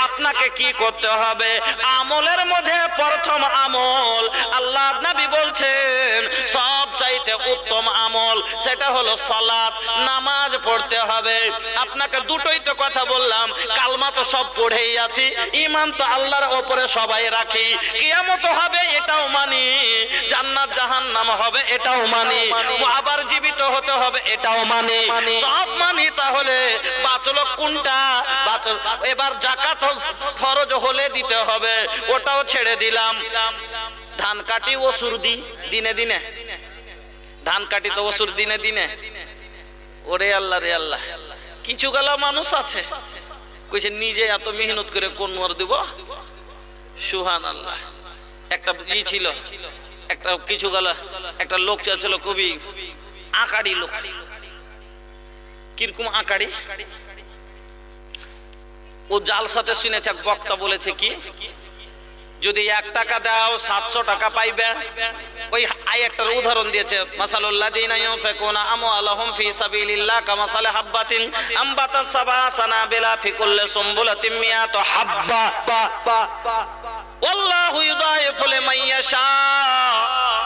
আপনাকে কি করতে হবে? আমলের মধ্যে প্রথম আমল, আল্লাহ নবী বলছেন সব চাইতে উত্তম আমল, সেটা হলো সালাত, নামাজ পড়তে হবে। আপনাকে দুটোই তো কথা বললাম, কালমা তো সব পড়েই আছি, ঈমান তো আল্লাহর উপরে সবাই রাখি, কিয়ামত হবে এটাও মানি, জান্নাত জাহান্নাম হবে এটাও মানি, আবার জীবিত হতে হবে এটাও মানি, সব মানি। তাহলে বাঁচলো কোনটা? এবার যাকাত ফরজ হলে দিতে হবে, ওটাও ছেড়ে দিলাম। ধান কাটি ওসুর দি দিনে দিনে, ধান কাটি তো ওসুর দিনে দিনে, ওরে আল্লাহ রে আল্লাহ, কিছু গালা মানুষ আছে কইছে নিজে এত মেহনত করে কোন আর দিব। সুবহানাল্লাহ। একটা ই ছিল, একটা কিছু গালা একটা লোক ছিল কবি আকাড়ি লোক। কিরকম আকাড়ি? ও জালসাতে শুনেছে এক বক্তা বলেছে কি, যদি 1 টাকা দাও 700 টাকা পাইবে। ওই আয়াতটার উদাহরণ দিয়েছে, মাসালুল্লাযিনা ইউনফিকুনা আমওয়ালাহুম ফি সাবিলিল্লাহ কামাসালি হাববাতিন আমবাতাস সাবআ সানাবিলা ফি কুল্লি সুমবুলাতিন মিয়াতু হাব্বা ওয়াল্লাহু ইউদাইফু লিমান ইয়াশা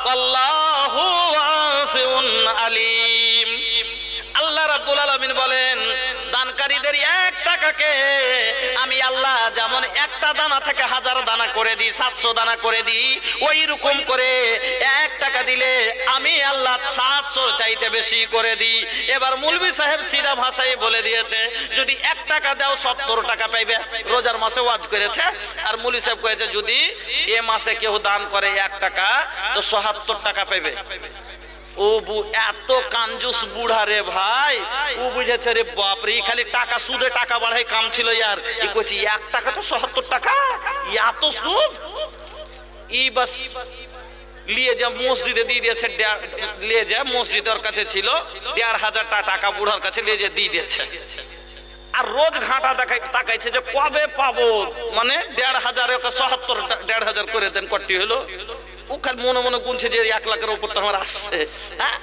ওয়াল্লাহু ওয়াসিউন আলীম। আল্লাহ রাব্বুল আলামিন বলেন, দানকারীদের 1 টাকাকে আমি আল্লাহ যেমন একটা দানা থেকে 1000 দানা করে দিই, 700 দানা করে দিই, ওই রকম করে 1 টাকা দিলে আমি আল্লাহ 700 চাইতে বেশি করে দিই। এবার মৌলভী সাহেব সিধা ভাষায় বলে দিয়েছে, যদি 1 টাকা দাও 70 টাকা পাইবে। রোজার মাসে ওয়াজ করেছে, আর মৌলভী সাহেব কয়েছে যদি এ মাসে কেউ দান করে 1 টাকা তো 77 টাকা পাইবে। ও এত কাঞ্জুস বুড়া রে ভাই, ও বুঝেছে রে বাপরে, খালি টাকা সুদে টাকা বাড়াই কাম ছিল ইয়ার। ই কইছি 1 টাকা তো 77 টাকা, এত সুদ। ই বাস লিয়ে যা মসজিদে দিয়ে দিয়েছে, লিয়ে যা মসজিদের কাছে ছিল 1500 টাকা বুড়ার কাছে লিয়ে যা দিয়ে দিয়েছে। আর রোজ ঘাটা তাকাইছে যে কবে পাবো, মানে 1500 ওকে 77 1500 করে দেন, কটি হলো। ও খালি মনে মনে গুনছে যে 1 লাখের উপর তো আমার আসছে। হ্যাঁ,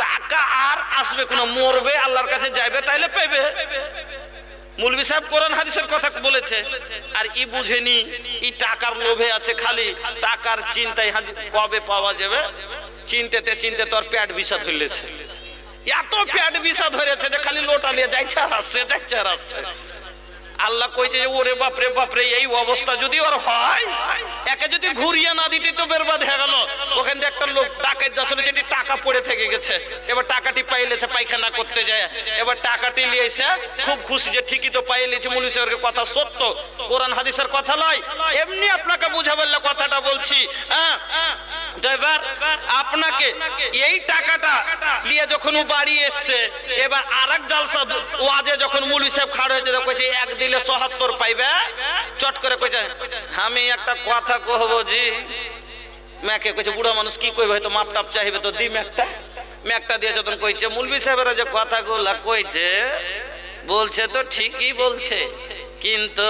টাকা আর আসবে কোন, মরবে আল্লাহর কাছে যাইবে তাইলে পাইবে। মৌলভী সাহেব কোরআন হাদিসের কথা বলেছে, আর ই বুঝেনি, ই টাকার লোভে আছে, খালি টাকার চিন্তায় কবে পাওয়া যাবে চিনতে চিনতে তোর পেট বিষাদ হইলেছে। এত পেট বিষাদ হয়েছে যে খালি লোটা নিয়ে যাইছে আর আসছে, যাইছে আর আসছে। আল্লাহ কইছে যে ওরে বাপরে বাপরে, এই অবস্থা যদি ওর হয়, একে যদি ঘুরিয়ে না দিতে তো বেরবাদ হয়ে গেল। ওখান থেকে একটা লোক ডাকাত যাচ্ছিল, যেটি টাকা পড়ে থেকে গেছে, এবার টাকাটি পাইলেছে পায়খানা করতে যায়, এবার টাকাটি লিয়েছে, খুব খুশি যে ঠিকই তো পাইলেছে। মৌলভী সাহেবের কথা সত্য, কোরআন হাদিসের কথা নয়, এমনি আপনাকে বুঝাবার কথাটা বলছি। হ্যাঁ, তো এবার আপনাকে এই টাকাটা নিয়ে যখন ও বাড়ি এসছে, এবার আরেক জালসা ওয়াজে যখন মৌলভী সাহেব খাড় হয়েছে, কইছে 1 দিলে 77 পাইবে। চট করে কইছে আমি একটা কথা কহবো জি। মেকে কইছে বুড়া মানুষ কি কইবে, হয়তো মাপ টাপ চাইবে তো দি ম্যাকটা দিয়ে যখন কইছে, মৌলভী সাহেবেরা যে কথাগুলা কইছে বলছে তো ঠিকই বলছে, কিন্তু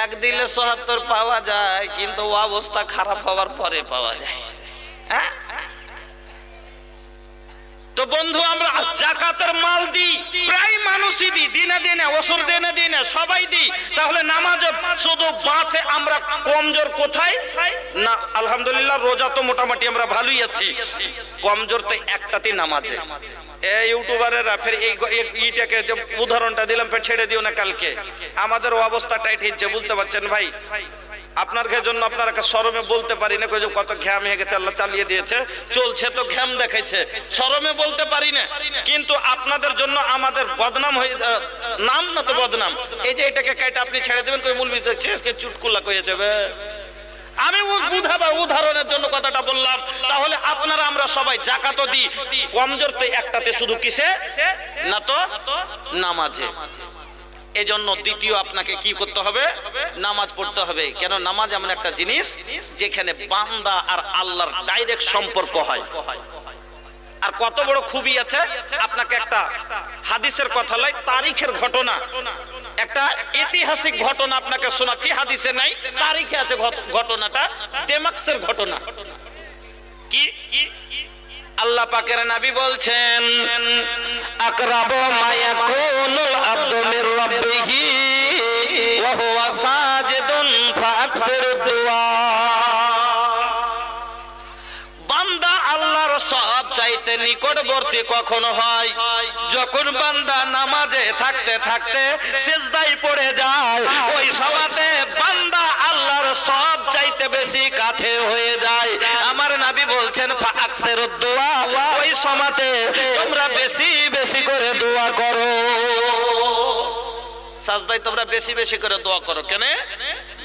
1 দিলে 77 পাওয়া যায়, কিন্তু অবস্থা খারাপ হওয়ার পরে পাওয়া যায়। হ্যাঁ, তো বন্ধু আমরা যাকাতের মাল দিই, প্রায় মানুষই দিই, দিনে দিনে ওসর দিনে দিনে সবাই দিই, তাহলে নামাজে শুধু বাঁচে আমরা কমজোর কোথায় না? আলহামদুলিল্লাহ রোজা তো মোটামুটি আমরা ভালোই আছি, কমজোর তো একটাতেই নামাজে। এই ইউটিউবারেরা ফের এইটাকে যে উদাহরণটা দিলাম ফের ছেড়ে দিও না কালকে। আমাদের অবস্থা টাইট হচ্ছে, বুঝতে পারছেন ভাই? আপনার জন্য আপনারা শরমে বলতে পারি না, কত ঘ্যাম হয়ে গেছে, আল্লাহ চালিয়ে দিয়েছে, চলছে তো ঘ্যাম দেখাইছে, শরমে বলতে পারি না। কিন্তু আপনাদের জন্য আমাদের বদনাম হয়ে, নাম না তো বদনাম। এই যে এটাকে কেটে আপনি ছেড়ে দেবেন, তো মূল দেখছি চুটকুলা কয়ে যাবে। আমি উদাহরণের জন্য কথাটা বললাম। তাহলে আপনারা আমরা সবাই যাকাতও দিই, কমজোর তো একটাতে, শুধু কিসে না তো নামাজে। এজন্য দ্বিতীয় আপনাকে কি করতে হবে? নামাজ পড়তে হবে। কেন? নামাজ এমন একটা জিনিস যেখানে বান্দা আর আল্লাহর ডাইরেক্ট সম্পর্ক হয়। আর কত বড় খুবই আছে, আপনাকে একটা হাদিসের কথা লয়, তারিখের ঘটনা, একটা ঐতিহাসিক ঘটনা আপনাকে শোনাচ্ছি। হাদিসে নাই, তারিখে আছে ঘটনাটা, দেমাক্সের ঘটনা। কি আল্লাহ পাকের নবী বলছেন, আকরাবু মা ইয়াকুনুল আবদু মির রাব্বিহি ওয়া হুয়া সাজিদুন ফাআকসির দুআ। বান্দা আল্লাহর সব চাইতে নিকটবর্তী কখন হয়? যখন বান্দা নামাজে থাকতে থাকতে সিজদায় পড়ে যায়, ওই সময়তে বান্দা আল্লাহর সব চাইতে বেশি কাছে হয়ে যায়। আমার নবী বলছেন ফাআকসিরুদ দুআ, ওই সময়তে তোমরা বেশি বেশি করে দোয়া করো। সাজদায় তোমরা বেশি বেশি করে দোয়া করো। কেন?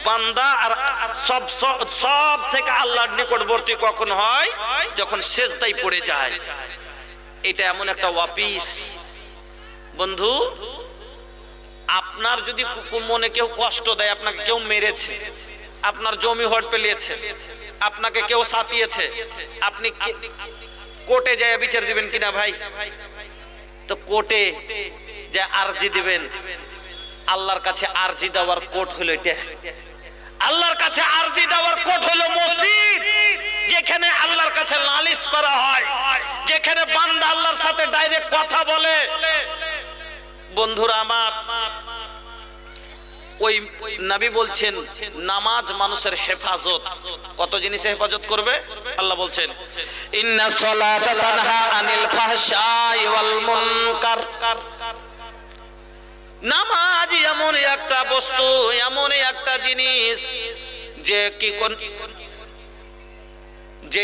বান্দা আর সব থেকে আল্লাহর নিকটবর্তী কখন হয়? যখন সিজদায় পড়ে যায়। এটা এমন একটা অফিস বন্ধু, আপনার যদি মনে কেউ কষ্ট দেয়, আপনাকে কেউ মেরেছে, আপনার জমি হট পেলিয়েছে, আপনাকে কেউ সাতিয়েছে, আপনি কোর্টে যায় বিচার দিবেন কিনা ভাই? তো কোর্টে যে আরজি দিবেন, আল্লাহর কাছে আরজি দেওয়ার কোর্ট হলো এটা। আল্লাহর কাছে আরজি দেওয়ার কোর্ট হলো মসজিদ, যেখানে আল্লাহর কাছে নালিশ করা হয়, যেখানে বান্দা আল্লাহর সাথে ডাইরেক্ট কথা বলে। বন্ধুরা আমার, ওই নবী বলছেন নামাজ মানুষের হেফাজত। কত জিনিসে হেফাজত করবে? আল্লাহ বলছেন ইন্নাস সালাতা তানহা আনিল ফাহশাই ওয়াল মুনকার। নামাজ এমন একটা বস্তু, এমন একটা জিনিস যে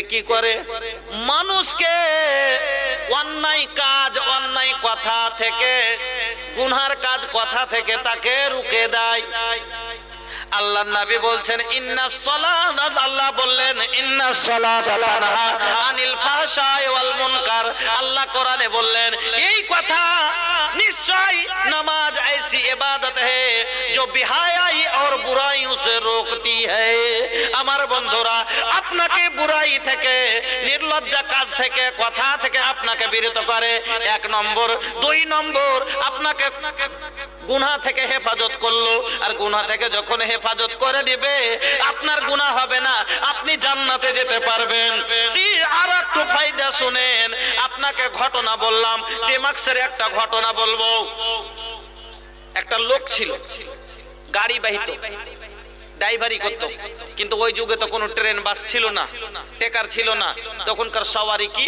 কি করে মানুষকে অন্যায় কাজ, অন্যায় কথা থেকে, গুনহার কাজ কথা থেকে তাকে রুকে দেয়। আল্লাহ নবী বলছেন ইন্নাস সালাত, আল্লাহ বললেন ইন্নাস সালাতা তানহা আনিল ফাহশাই ওয়াল মুনকার। আল্লাহ কোরআনে বললেন এই কথা, निश्चय नमाज ऐसी इबादत है जो बेहयाई और बुराइयों से रोकती है। আমার বন্ধুরা, আপনাকে বুরাই থেকে, নির্লজ্জা কাজ থেকে, কথা থেকে আপনাকে বিরত করে, এক নম্বর। দুই নম্বর, আপনাকে গুনাহ থেকে হেফাজত করলো। আর গুনাহ থেকে যখন হেফাজত করে দিবে, আপনার গুনাহ হবে না, আপনি জান্নাতে যেতে পারবেন। আর একটু ফায়দা শুনেন, আপনাকে ঘটনা বললাম, ডেমাক্সের একটা ঘটনা বলবো। একটা লোক ছিল, গাড়ি বাহিত, ড্রাইভারি করত, কিন্তু ওই যুগে তো কোনো ট্রেন বাস ছিল না, টেকার ছিল না। তখনকার সওয়ারি কি,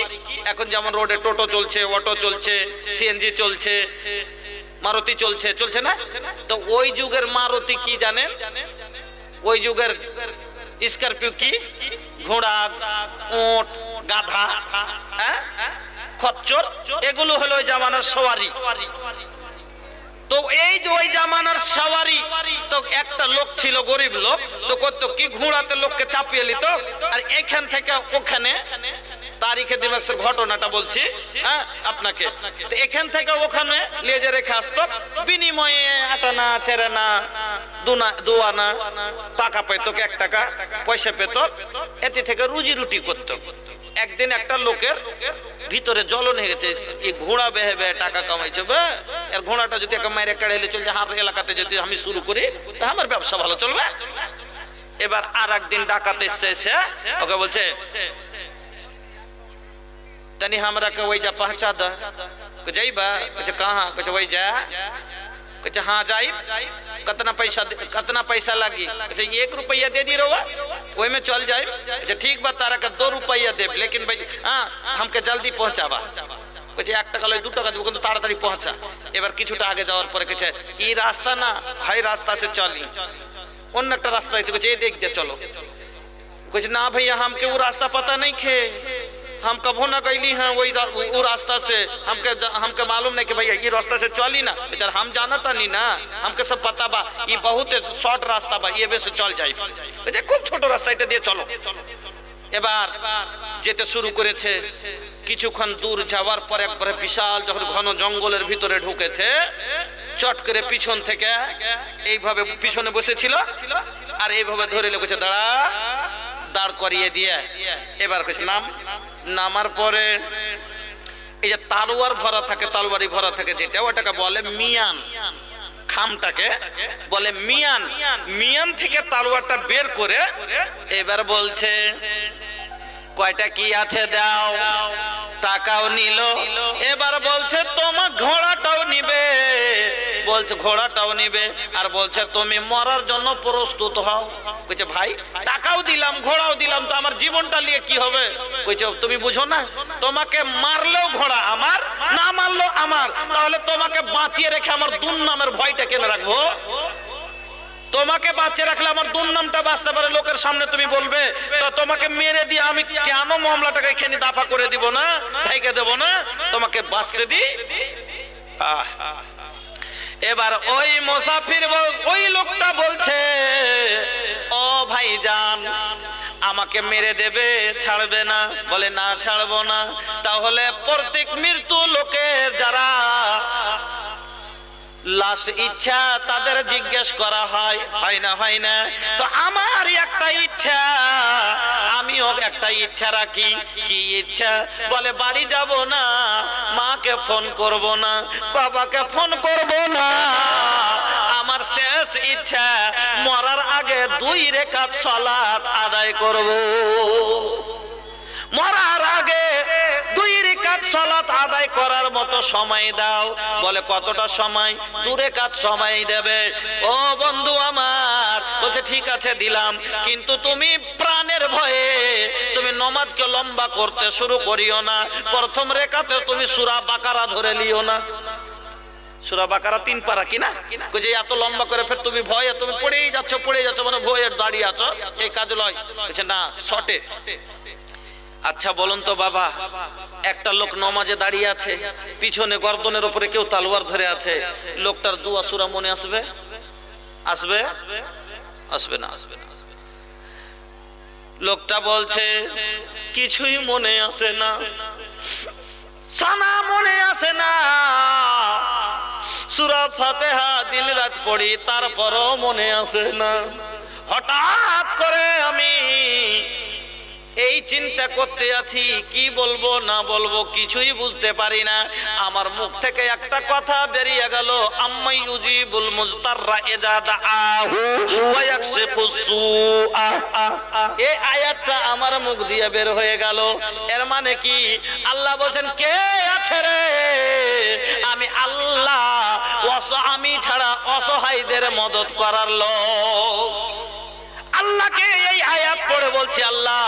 এখন যেমন রোডে টোটো চলছে, অটো চলছে, সিএনজি চলছে, মারুতি চলছে, চলছে না? তো ওই যুগের মারুতি কি জানেন? ওই যুগের স্করপিও কি, ঘোড়া, উট, গাধা, হ্যাঁ, খচ্চর, এগুলো হলো ওই জামানার সওয়ারি। তো এই যে ওই জামানার সওয়ারি, তো একটা লোক ছিল, গরিব লোক, তো করতো কি, ঘোড়াতে লোককে চাপিয়ে নিত, আর এখান থেকে ওখানে, তারিখে দিমাগের ঘটনাটা বলছি হ্যাঁ আপনাকে, তো এখান থেকে ওখানে লেজে রেখে আসতো, বিনিময়ে 8 আনা 4 আনা 2 আনা টাকা পেত, 1 টাকা পয়সা পেত, এতে থেকে রুজি রুটি করতো। একদিন একটা লোকের ভিতরে জ্বলন হয়ে গেছে, এই ঘোড়া বেহে বেহে টাকা কামাইছে, এর ঘোড়াটা যদি একটা মাইরে কাড়াইলে চলছে, হার এলাকাতে যদি আমি শুরু করি, তা আমার ব্যবসা ভালো চলবে। এবার আর একদিন ডাকাত এসে ওকে বলছে तनी हमरा के वही जा पहुंचा द। कह जाइबा? कह कहां? कह वही जा। कह हां जाई। कितना पैसा लगी? कह 1 रुपया दे दी रवा, ओई में चल जाए। कह ठीक बा, तारा के 2 रुपया देब, लेकिन भाई हां हमके जल्दी पहुंचावा। कह 1 টাকা লই 2 টাকা দিব, কিন্তু তাড়াতাড়ি পৌঁছা। এবার কিছুটা আগে যাওয়ার পরে কইছে এই রাস্তা না, হাই রাস্তা से चली, অন্য একটা রাস্তা আছে, কইছে এই দেখ দে চলো। कहे ना भैया हमके वो रास्ता पता नहीं खे, हम कभो ना गईली हैं वही वो रास्ता से, हमके मालूम नहीं कि भैया ये रास्ता से चली ना। बेचारा हम जाना था नहीं ना, हमके सब पता बा, ये बहुत शॉर्ट रास्ता बा, ये बे से चल जाए। खूब छोट रास्ता এটা দিয়ে চলো। এবার যেতে শুরু করেছে, কিছুক্ষণ দূর যাওয়ার পর একবারে বিশাল যখন ঘন জঙ্গলের ভিতরে ঢুকেছে, চট করে পিছন থেকে এইভাবে পিছনে বসেছিল আর এইভাবে ধরে লেগেছে, দাঁড় করিয়ে দিয়ে এবার নাম। নামার পরে এই যে তালোয়ার ভরা থাকে, তরবারি ভরা থাকে যেটা, ওটাকে বলে মিয়ান, খামটাকে বলে মিয়ান। মিয়ান থেকে তালোয়ারটা বের করে এবার বলছে কয়টা কি আছে দাও। টাকাও নিল, এবার বলছে তোমার ঘোড়াটাও নিবে, বলছে ঘোড়াটাও নিবে, আর বলছে তুমি মরার জন্য প্রস্তুত হও। কইছে ভাই টাকাও দিলাম ঘোড়াও দিলাম, তো আমার জীবনটা নিয়ে কি হবে? কইছে তুমি বুঝো না, তোমাকে মারলেও ঘোড়া আমার, না মারলেও আমার, তাহলে তোমাকে বাঁচিয়ে রেখে আমার দুর্নামের ভয়টা কেন রাখবো? তোমাকে বাঁচিয়ে রাখলে আমার দুর্নামটা বাঁচতে পারে, লোকের সামনে তুমি বলবে, তো তোমাকে মেরে দিয়ে আমি কেন মামলাটাকে এখানে দাফা করে দিব না, ঢেকে দেব না, তোমাকে বাঁচতে দি। এবার ওই মুসাফির ওই লোকটা বলছে ও ভাইজান আমাকে মেরে দেবে, ছাড়বে না? বলে না, ছাড়বো না। তাহলে প্রত্যেক মৃত্যু লোকের যারা লাশ ইচ্ছা তাদের জিজ্ঞেস করা হয়, হয় না? হয় না? তো আমার একটা ইচ্ছা, আমিও একটা ইচ্ছা রাখি। কি ইচ্ছা? বলে বাড়ি যাব না, মাকে ফোন করব না, বাবাকে ফোন করব না। আমার শেষ ইচ্ছা মরার আগে 2 রাকাত সালাত আদায় করব। মরার আগে 2 রাকাত সালাত আদায় করার মতো সময় দাও। বলে কতটা সময়? 2 রাকাত সময় দেবে। ও বন্ধু আমার, বলছে ঠিক আছে দিলাম, কিন্তু তুমি প্রাণের ভয়ে তুমি নামাজকে লম্বা করতে শুরু করিও না। প্রথম রাকাতে তুমি সূরা বাকারা ধরে লিও না। সূরা বাকারা 3 পারা কিনা, যে এত লম্বা করে ফের তুমি ভয়ে তুমি পড়েই যাচ্ছ মানে ভয়ে দাঁড়িয়ে আছো, এই কাজ লয়। বলছে না, শর্টে। আচ্ছা বলুন তো বাবা, একটা লোক নামাজে দাঁড়িয়ে আছে, পিছনে গর্দনের উপরে কেউ তলোয়ার ধরে আছে, লোকটার দুয়া সূরা মনে আসবে? আসবে? আসবে না। লোকটা বলছে কিছুই মনে আসে না, সানা মনে আসে না। সূরা ফাতিহা দিন রাত পড়ি, তারপরও মনে আসে না। হঠাৎ করে আমি এই চিন্তা করতে আছি, কি বলবো না বলবো কিছুই বুঝতে পারি না। আমার মুখ থেকে একটা কথা বেরিয়ে গেল, আম্মাই ইউজিবুল মুজতাররা ইযা দাআহু ওয়া ইয়াকশিফুস সুআ। এই আয়াতটা আমার মুখ দিয়ে বের হয়ে গেল। এর মানে কি? আল্লাহ বলেন কে আছে রে? আমি আল্লাহ, আমি ছাড়া অসহায়দের মদদ করার লোক। আল্লাহকে এই আয়াত পড়ে বলছি, আল্লাহ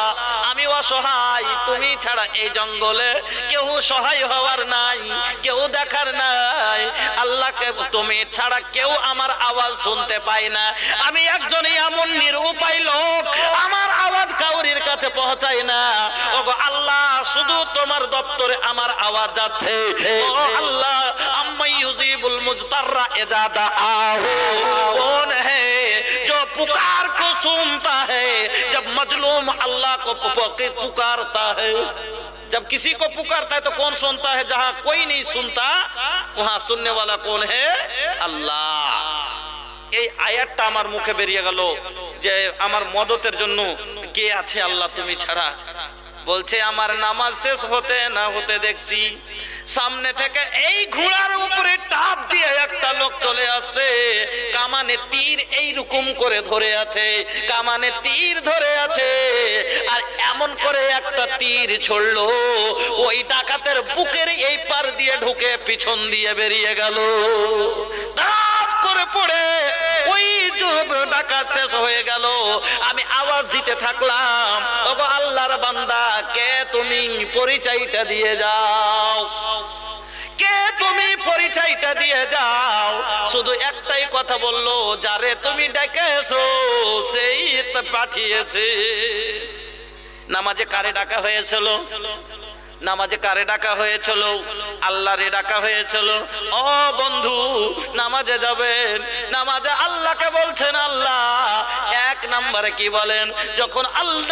আমি অসহায়, তুমি ছাড়া এই জঙ্গলে কেউ সহায় হওয়ার নাই, কেউ দেখার নাই। আল্লাহকে তুমি ছাড়া কেউ আমার আওয়াজ শুনতে পায় না। আমি একজনই এমন নিরুপায় লোক, আমার আওয়াজ কাউরির কাছে পৌঁছায় না। ওগো আল্লাহ, শুধু তোমার দপ্তরে আমার আওয়াজ যাচ্ছে। ও আল্লাহ, আম্মাই ইউজিবুল মুজতাররা ইযা দাআহু, कौन है जो पुकार को सुनता है जब मजलूम अल्लाह को पुकारता है। जब किसी को पुकारता है तो कौन सुनता है? जहां कोई नहीं सुनता वहां सुनने वाला कौन है? अल्लाह। এই আয়াতটা আমার মুখে বেরিয়ে গেল যে আমার মদতের জন্য কে আছে আল্লাহ তুমি ছাড়া। বলছে আমার নামাজ শেষ হতে না হতে দেখছি সামনে থেকে এই ঘোড়ার উপরে টাপ দিয়ে একটা লোক চলে আসছে, কামানে তীর এইরকম করে ধরে আছে, কামানে তীর ধরে আছে, আর এমন করে একটা তীর ছড়লো ওই ডাকাতের বুকের এই পার দিয়ে ঢুকে পিছন দিয়ে বেরিয়ে গেল। দাঁত করে পড়ে ওই ডাকাত শেষ হয়ে গেল। আমি আওয়াজ দিতে থাকলাম, ওগো আল্লাহর বান্দা, কে তুমি? পরিচয়টা দিয়ে যাও, কে তুমি? পরিচয়টা দিয়ে যাও। শুধু একটাই কথা বললো, যারে তুমি ডেকেছো সেই পাঠিয়েছে। নামাজে কারে ডাকা হয়েছিল? নামাজে কারে ডাকা হয়েছিল? আল্লাহরে ডাকা হয়েছিল। ও বন্ধু, নামাজে যাবেন, নামাজে আল্লাহকে বলছেন আল্লাহ। 1 নম্বরে কি বলেন? যখন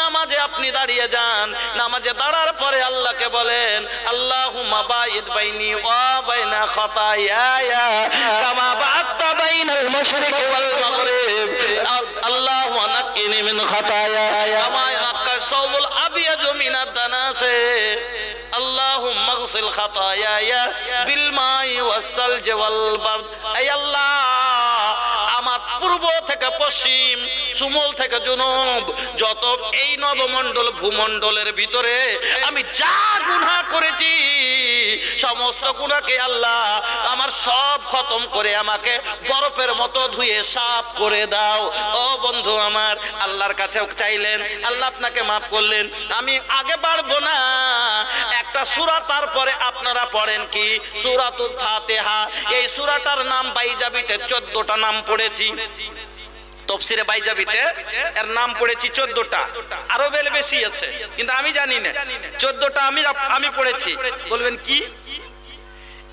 নামাজে আপনি দাঁড়িয়ে যান, নামাজে দাঁড়ার পরে আল্লাহকে বলেন, আল্লাহুম্মা বাঈদ বাইনি ওয়া বাইনা খাতায়ায়া কামা বা'আদতা বাইনাল মাশরিকি ওয়াল মাগরিব। আল্লাহুম্মা নাক্কিনি মিন খাতায়ায়া কামা ইয়ানাক্কাস সাওবুল আবিয়াদু মিনাদ দানাসে। আল্লাহুম্মা গসিল খাতায়ায়া বিল মাই ওয়াস সালজি ওয়াল বারদ। এই আল্লাহ, আমার পূর্ব থেকে পশ্চিম, সুমল থেকে জুনুব, যত এই নবমণ্ডল ভূমণ্ডলের ভিতরে আমি যা গুনাহ করেছি সমস্ত গুনাহকে আল্লাহ আমার সব খতম করে আমাকে বরফের মতো ধুয়ে সাফ করে দাও। ও বন্ধু আমার, আল্লাহর কাছে চাইলেন, আল্লাহ আপনাকে মাফ করলেন। আমি আগে বাড়বো না, একটা সূরা তারপরে আপনারা পড়েন কি? সূরাতুল ফাতিহা। এই সূরাটার নাম বাইজাবিতে 14টা নাম পড়েছি, তফসিরে বাইজাবিতে এর নাম পড়েছি 14টা, আরো বেশি আছে কিন্তু আমি জানি না। 14টা আমি পড়েছি। বলবেন কি?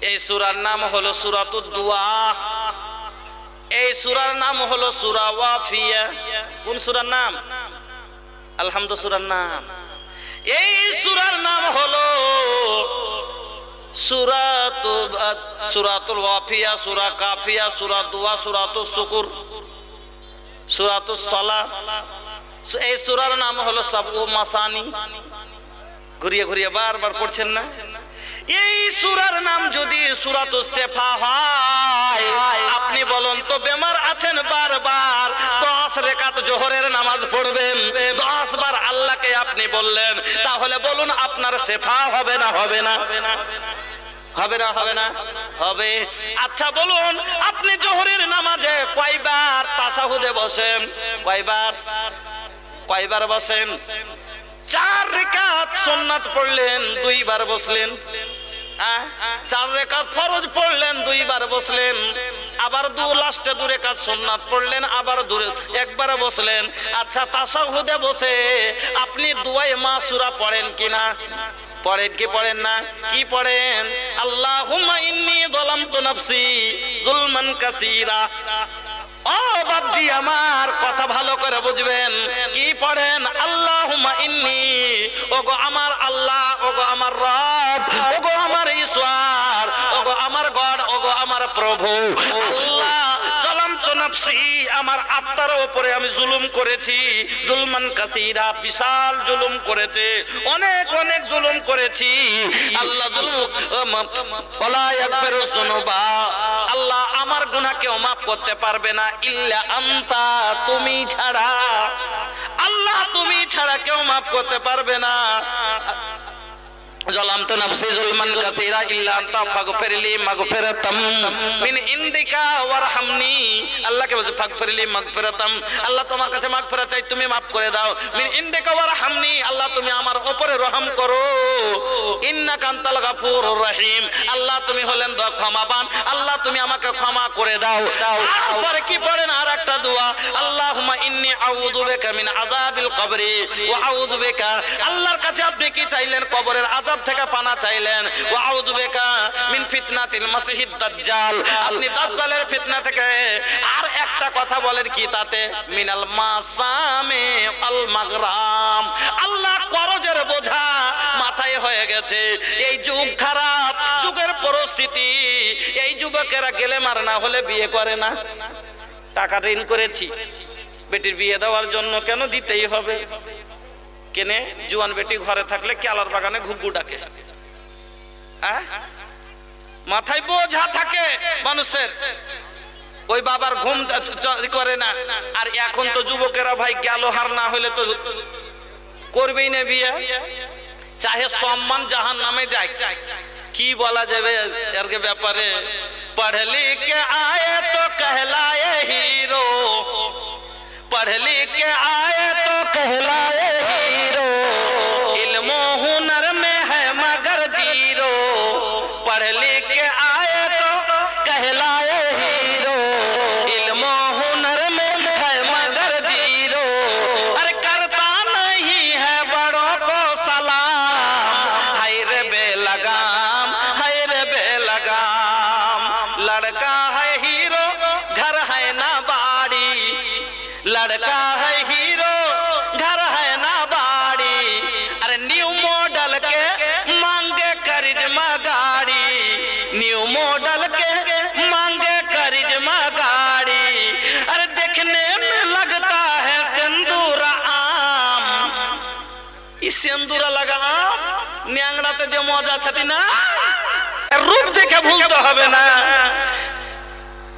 এই সূরার নাম হলো সূরাতুদ দুআ। এই সূরার নাম হলো সূরা ওয়াফিয়া। কোন সূরার নাম? আলহামদু সূরার নাম। এই সূরার নাম হলো সূরাতুল ওয়াফিয়া, সূরা কাফিয়া, সূরা দুয়া, সূরাতুস শুকুর, সূরাতুস সালাহ। এই সূরার নাম হলো সাবউ মাসানি। ঘুরিয়ে ঘুরিয়ে বারবার পড়ছেন না? এই সূরার নাম যদি সূরাতুস শিফা হয়, আপনি বলুন তো বেমার আছেন বারবার 10 রাকাত জোহরের নামাজ পড়বেন, 10 বার আল্লাহকে আপনি বললেন, তাহলে বলুন আপনার শিফা হবে না হবে না? হবে না হবে না? হবে। আচ্ছা বলুন আপনি জোহরের নামাজে কয়বার তাশাহুদে বসেন? কয়বার বসেন? 4 রাকাত সুন্নাত পড়লেন, 2 বার বসলেন। 4 রাকাত ফরজ পড়লেন, 2 বার বসলেন। আবার লাস্টে 2 রাকাত সুন্নাত পড়লেন, আবার একবার বসলেন। আচ্ছা তাশাহুদে বসে আপনি দুয়ায়ে মাসুরা পড়েন কিনা? পড়েন কি পড়েন না? কি পড়েন? আল্লাহুম্মা ইন্নী যালামতু নাফসি যুলমান কাসীরা। ও বাপজি আমার কথা ভালো করে বুঝবেন। কি পড়েন? আল্লাহুম্মা ইন্নী, ওগো আমার আল্লাহ, ওগো আমার রব, ওগো আমার ঈশ্বর, ওগো আমার গড, ওগো আমার প্রভু, আল্লাহ যালামতু নাফসি, আমার আত্মার উপরে আমি জুলুম করেছি, জুলমান কাসীরা, বিশাল জুলুম করেছে, অনেক অনেক জুলুম করেছি। আল্লাহ ওয়ালা ইয়াগফিরুজ যুনুবা, আল্লাহ আমার গুনাহ কেউ মাফ করতে পারবে না ইল্লা আনতা, তুমি ছাড়া। আল্লাহ তুমি ছাড়া কেউ মাফ করতে পারবে না। যালামতু নাফসি যুলমান কাসীরা ইল্লা আনতা ফাগফিরলি মাগফিরাতাম মিন ইনদিকা ওয়ারহামনি। আল্লাহকে বলছে ফাগফিরলি মাগফিরাতাম, আল্লাহ তোমার কাছে মাগফিরাত চাই, তুমি maaf করে দাও। মিন ইনদিকা ওয়ারহামনি, আল্লাহ তুমি আমার উপরে রহম করো। ইন্নাকা আনতাল গাফুরুর রহিম, আল্লাহ তুমি হলেন ক্ষমাবান, আল্লাহ তুমি আমাকে ক্ষমা করে দাও। তারপরে কি পড়েন? আর একটা দোয়া, আল্লাহুম্মা ইন্নী আউযু বিকা মিন আযাবিল কবরি ওয়া আউযু বিকা, আল্লাহর কাছে আপনি কি চাইলেন? কবরের আযাব থেকে পানা চাইলেন। ওয়া আউযু বিকা মিন ফিতনাতিল মাসিহিদ দাজ্জাল, আপনি দাজ্জালের ফিতনা থেকে। আর একটা কথা বলেন কি তাতে? মিনাল মাসামি আল মাগরাম, আল্লাহ করজের বোঝা মাথায় হয়ে গেছে। এই যুগ খারাপ, যুগের পরিস্থিতি, এই যুবকেরা গেলে মার না হলে বিয়ে করে না। টাকা ঋণ করেছি বেটির বিয়ে দেওয়ার জন্য, কেন দিতেই হবে? কেনে জুয়ান বেটি ঘরে থাকলে কেলার বাগানে ঘুঘু ডাকে। মাথায় বোঝা থাকে মানুষের, ওই বাবার ঘুম করে না। আর এখন তো যুবকেরা ভাই গেল হার না হলে তো করবেই না বিয়ে, চাহে সম্মান জাহান নামে যায়। কি বলা যাবে এর ব্যাপারে? পढ़ लिख के आए तो कहलाए हीरो, पढ़ लिख के आए तो कहलाए हीरो, इल्म हुनर में है मगर जीरो, पढ़ लिख के आए तो कहलाए हीरो, इल्म हुनर में है मगर जीरो, अरे करता नहीं है बड़ों को सलाम, हाय रे बेलगाम, हाय रे बेलगाम, लड़का है हीरो घर है ना बाड़ी, लड़का है हीरो घर है ना बाड़ी, अरे न्यू मॉडल के मांगे करिश्मा गाड़ी, न्यू मॉडल के मांगे करिश्मा गाड़ी, अरे देखने में लगता है सिंदूरा आम, इस सिंदूरा लगा आम न्यांगड़ाते जो मजा छती ना, रूप देखे भूलते হবে না।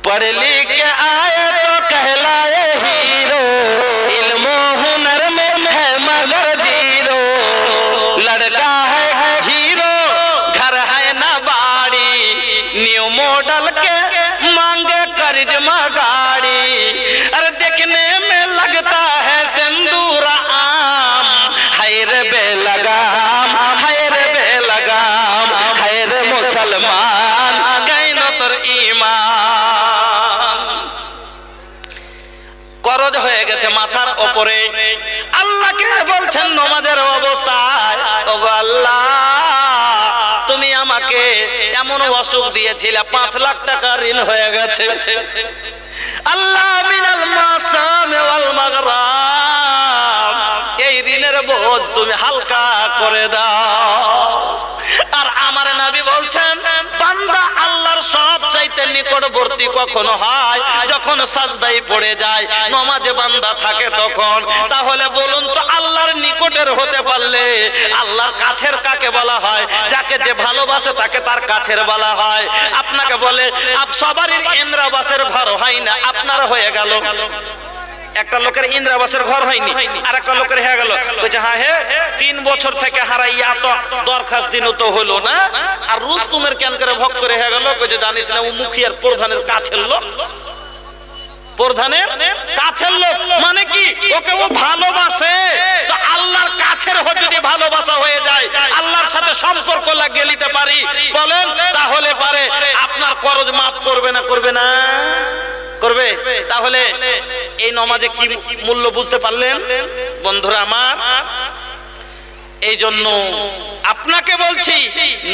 पढ़ लिख के आए तो कहलाए हीरो, इल्म हुनर में है मगर जीरो, लड़का है हीरो घर है ना बाड़ी, न्यू मॉडल के मांगे करिश्मा गाड़ी, अरे देखने में लगता है सिंदूरा आम, हाय रे बेलगाम, हाय रे बेलगाम, हाय रे मुसलमान कैन তোর ঈমান। করজ হয়ে গেছে মাথার উপরে। আল্লাহকে বলছেন নামাজের অবস্থায়, ওগো আল্লাহ তুমি আমাকে এমন অসুখ দিয়েছিলে, 5 লাখ টাকা ঋণ হয়ে গেছে। আল্লাহ মিনাল মাসামি ওয়াল মাগরাম, এই দিনের বোঝ তুমি হালকা করে দাও। আর আমার নবী বলছেন বান্দা আল্লাহর সবচাইতে নিকটবর্তী কখনো হয় যখন সাজদায় পড়ে যায়, নামাজে বান্দা থাকে তখন। তাহলে বলুন তো আল্লাহর নিকটের হতে পারলে আল্লাহর কাছের কাকে বলা হয়? যাকে যে ভালোবাসে তাকে তার কাছের বলা হয়। আপনাকে বলে সবারই ইন্দ্রাবাসের ঘর হয় না, আপনার হয়ে গেল। একটা লোকের ইন্দ্রাবাসের ঘর হয়নি, আর একটা লোকের হয়ে গেল। বলছে হ্যাঁ হে 3 বছর থেকে হারাইয়া তো দরখাস্ত দিনও তো হলো না, আর রুস্তুমের কেন করে ভোগ করে হয়ে গেল। বলছে জানিস না ও মুখিয়ার প্রধানের কাছের লোক, প্রধানের কাছের লোক। মানে কি ওকে ও ভালোবাসে। তো আল্লাহর কাছের যদি ভালোবাসা হয়ে যায়, আল্লাহর সাথে সম্পর্ক লাগিয়ে নিতে পারি বলেন, তাহলে পারে আপনার করজ মাফ করবে না? করবে না? করবে। তাহলে এই নামাজে কি মূল্য বুঝতে পারলেন বন্ধুরা আমার? এই জন্য আপনাকে বলছি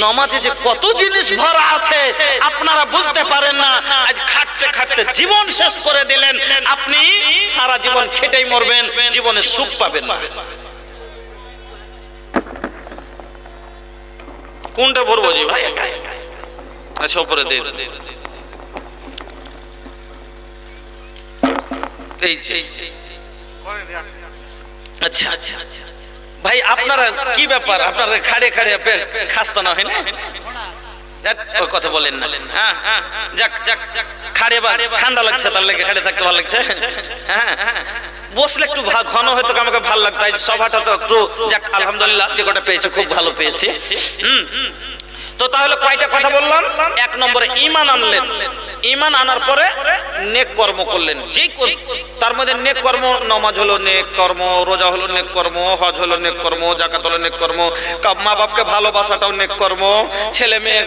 নামাজে যে কত জিনিস ভরা আছে আপনারা বুঝতে পারেন না। আজ খাটতে খাটতে জীবন শেষ করে দিলেন, আপনি সারা জীবন খেটেই মরবেন, জীবনে সুখ পাবেন না। কোনটা ভরবো জি ভাই? আচ্ছা উপরে দে। এই আচ্ছা আচ্ছা ভাই আপনারা কি ব্যাপার? আপনারা খাড়ে খাড়ে খাস্তা না হয় না? কথা বলেন না। হ্যাঁ যাক যাক খাড়ে বা ঠান্ডা লাগছে তার লেগে খাড়ে থাকতে ভালো লাগছে। হ্যাঁ বসলে একটু ঘন হয়তো আমাকে ভালো লাগতো। সভাটা তো একটু যাক আলহামদুলিল্লাহ যে কটা পেয়েছে খুব ভালো পেয়েছে। তো তাহলে কয়টা কথা বললাম? 1 নম্বরে ঈমান আনলেন, ঈমান আনার পরে নেক কর্ম করলেন। যেই তার মধ্যে নেক কর্ম, নামাজ হলো নেক কর্ম, রোজা হলো নেক কর্ম, হজ হলো নেক কর্ম, যাকাত হলো নেক কর্ম, মা বাপকে ভালোবাসাটাও নেক কর্ম, ছেলে মেয়ে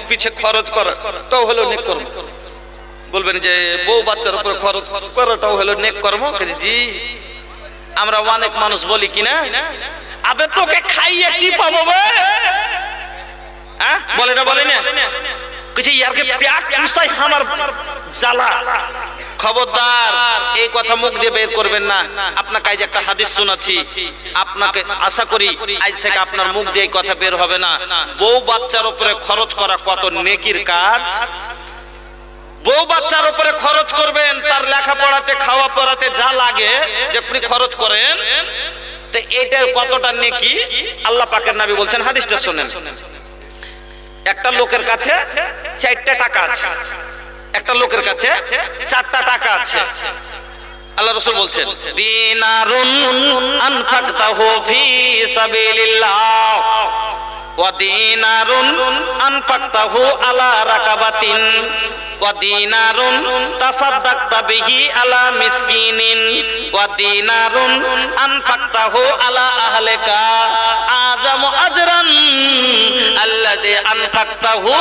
পিছে খরচ করাটাও হলো নেক কর্ম। বলবেন যে বউ বাচ্চার উপর খরচ করাটাও হলো নেক কর্ম। জি আমরা অনেক মানুষ বলি কিনা, আবে তোকে খাইয়ে কি পাবো? বলে না বলে না কিছু ইয়ারকে প্যাট পুষাই আমার জ্বালা। খবরদার এই কথা মুখ দিয়ে বের করবেন না। আপনাকে আজ একটা হাদিস শোনাচ্ছি, আপনাকে আশা করি আজ থেকে আপনার মুখ দিয়ে এই কথা বের হবে না। বউ বাচ্চার উপরে খরচ করা কত নেকির কাজ। বউ বাচ্চার উপরে খরচ করবেন, তার লেখাপড়াতে খাওয়া পড়াতে যা লাগে যে আপনি খরচ করেন, তো এটার কতটা নেকি আল্লাহ পাকের নবী বলছেন। হাদিসটা শুনেন। একটা লোকের কাছে 4টা টাকা আছে, একটা লোকের কাছে 4টা টাকা আছে। আল্লাহ রাসূল বলছেন দিনারুন আনফাকতাহু ফি সাবিলিল্লাহ ওয়া দিনারুন আনফাকতাহু আলা রাকাবাতিন ওয়া দিনারুন তাসাদদাকতা বিহি আলা মিসকিনিন ওয়া দিনারুন আনফাকতাহু আলা আহলিকা আযামু আজরান আল্লাযী আনফাকতাহু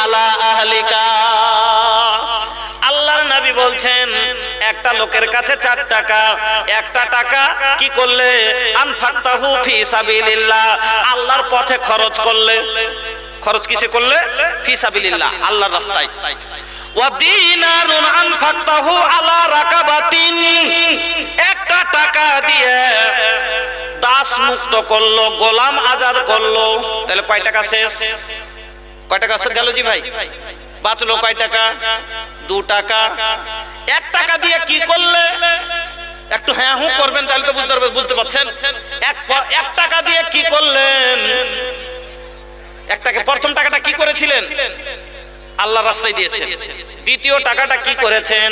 আলা আহলিকা। আল্লাহর নবী বলছেন একটা লোকের কাছে 4 টাকা, একটা টাকা কি করলে? আনফাকতাহু ফি সাবিলিল্লাহ, আল্লাহর পথে খরচ করলে। খরচ কিসে করলে? ফি সাবিলিল্লাহ, আল্লাহর রাস্তায়। ওয়া দিনারুন আনফাকতাহু আলা রাকাবাতিন, একটা টাকা দিয়ে দাস মুক্ত করলো, গোলাম আজাদ করলো। তাহলে কয় টাকা শেষ? কয় টাকা শেষ গেল জি ভাই? বাঁচলো কয় টাকা? 2 টাকা। 1 টাকা দিয়ে কি করলে? একটু হ্যাঁ হু করবেন তাহলে তো বুঝতে পারছেন। 1 টাকা দিয়ে কি করলেন? প্রথম টাকাটা কি করেছিলেন? আল্লাহর রাস্তায় দিয়েছেন। দ্বিতীয় টাকাটা কি করেছেন?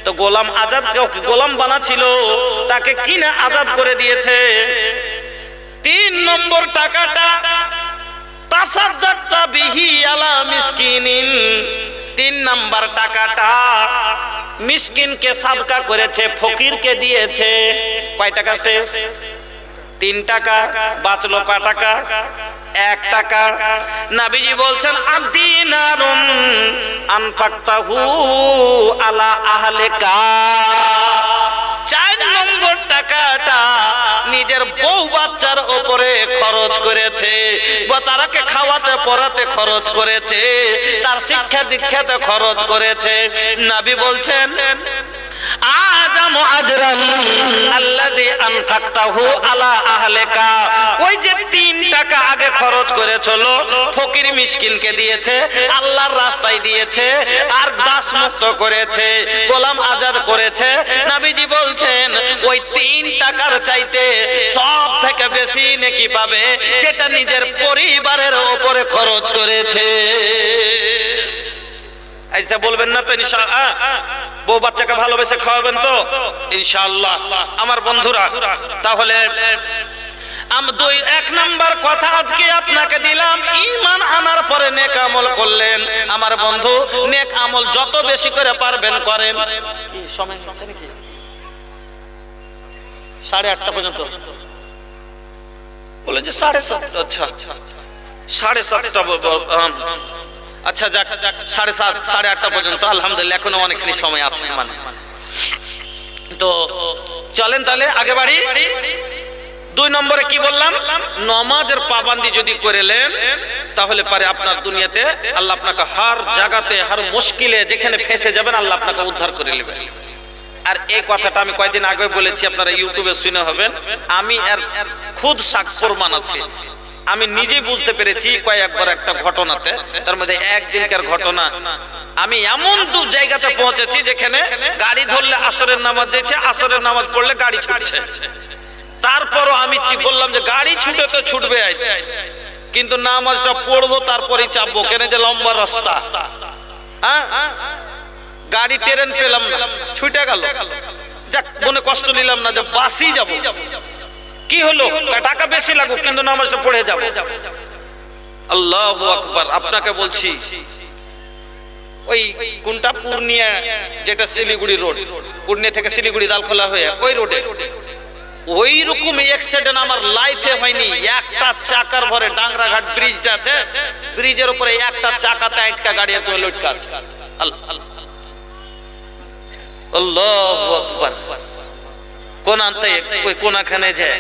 তো গোলাম আজাদ, গোলাম বানাছিল তাকে কিনে আজাদ করে দিয়েছে। 3 নম্বর টাকাটা তাসাদদাকতা বিহি আলা মিসকিনিন, 3 নাম্বার টাকাটা মিসকিনকে সাদকা করেছে, ফকিরকে দিয়েছে। কয় টাকা শেষ? 3 টাকা। বাঁচলো কয় টাকা? 1 টাকা। নবীজি বলছেন আদিনারুন আনফাকতাহু আলা আহলিকা, 4 নম্বর টাকাটা নিজের বউ বাচ্চার উপরে খরচ করেছে, বা তারাকে খাওয়াতে পড়াতে খরচ করেছে, তার শিক্ষা দীক্ষাতে খরচ করেছে। নবী বলছেন আযাম আ'যামু আজরান আল্লাযী আনফাকতাহু আলা আহলিকা। ওই যে 3 টাকা আগে খরচ করেছিল, ফকির মিসকিনকে দিয়েছে, আল্লাহর রাস্তায় দিয়েছে, আর দাস মুক্ত করেছে, গোলাম আজাদ করেছে। নবীজি বলছেন ওই 3 টাকার চাইতে সব থেকে বেশি নেকি পাবে যেটা নিজের পরিবারের উপরে খরচ করেছে। আচ্ছা বলবেন না তো ইনশাআল্লাহ? বউ বাচ্চাকে ভালোবেসে খাওয়াবেন তো ইনশাআল্লাহ আমার বন্ধুরা? তাহলে এক নাম্বার কথা আজকে আপনাকে দিলাম, ঈমান আনার পরে নেক আমল করলেন। আমার বন্ধু, নেক আমল যত বেশি করে পারবেন করেন। কি সময় হচ্ছে নাকি? 8:30 পর্যন্ত বলে যে 7:30। আচ্ছা 7:30। আচ্ছা যাক, 7:30 8:30 পর্যন্ত আলহামদুলিল্লাহ এখনো অনেকখানি সময় আছে। মানে তো চলেন তাহলে আগে বাড়ি। 2 নম্বরে কি বললাম? নামাজের পাবন্দি যদি করেলেন তাহলে পারে আপনার দুনিয়াতে আল্লাহ আপনাকে হর জায়গাতে, হর মুশকিলে যেখানে ফেঁসে যাবেন আল্লাহ আপনাকে উদ্ধার করে নেবেন। আর এই কথাটা আমি কয়েকদিন আগে বলেছি, আপনারা ইউটিউবে শুনে হবেন। আমি এর খুদ সাক্ষ্য প্রমাণ আছে। আমি নিজে বুঝতে পেরেছি কয়েকবার একটা ঘটনাতে, তার মধ্যে একদিনকার ঘটনা। আমি এমন 2 জায়গাতে পৌঁছেছি যেখানে গাড়ি ধরলে আসরের নামাজ দিয়েছে, আসরের নামাজ পড়লে গাড়ি ছুটছে। তারপরও আমি বললাম যে গাড়ি ছুটে তো ছুটবে, কিন্তু নামাজটা পড়বো তারপরেই চাপবো, কেন যে লম্বা রাস্তা। হ্যাঁ, গাড়ি ট্রেন পেলাম না, ছুটে গেল। যাক, মনে কষ্ট নিলাম না, যে বাসই যাব। কি হলো, টাকা বেশি লাগুক কিন্তু নামাজটা পড়ে যাব। আল্লাহু আকবার। আপনাকে বলছি ওই কোনটা পূর্ণিয়া, যেটা শিলিগুড়ি রোড, পূর্ণিয়া থেকে শিলিগুড়ি দালখোলা হয়ে ওই রোডে, ওই রকম অ্যাক্সিডেন্ট আমার লাইফে হয়নি। একটা চাকার ভরে ডাংরাঘাট ব্রিজটা আছে, ব্রিজের উপরে একটা চাকাতে আটকা গাড়ি একদম লটকা আছে। আল্লাহু আকবার। কোনাতে ওই কোনাখানে যায়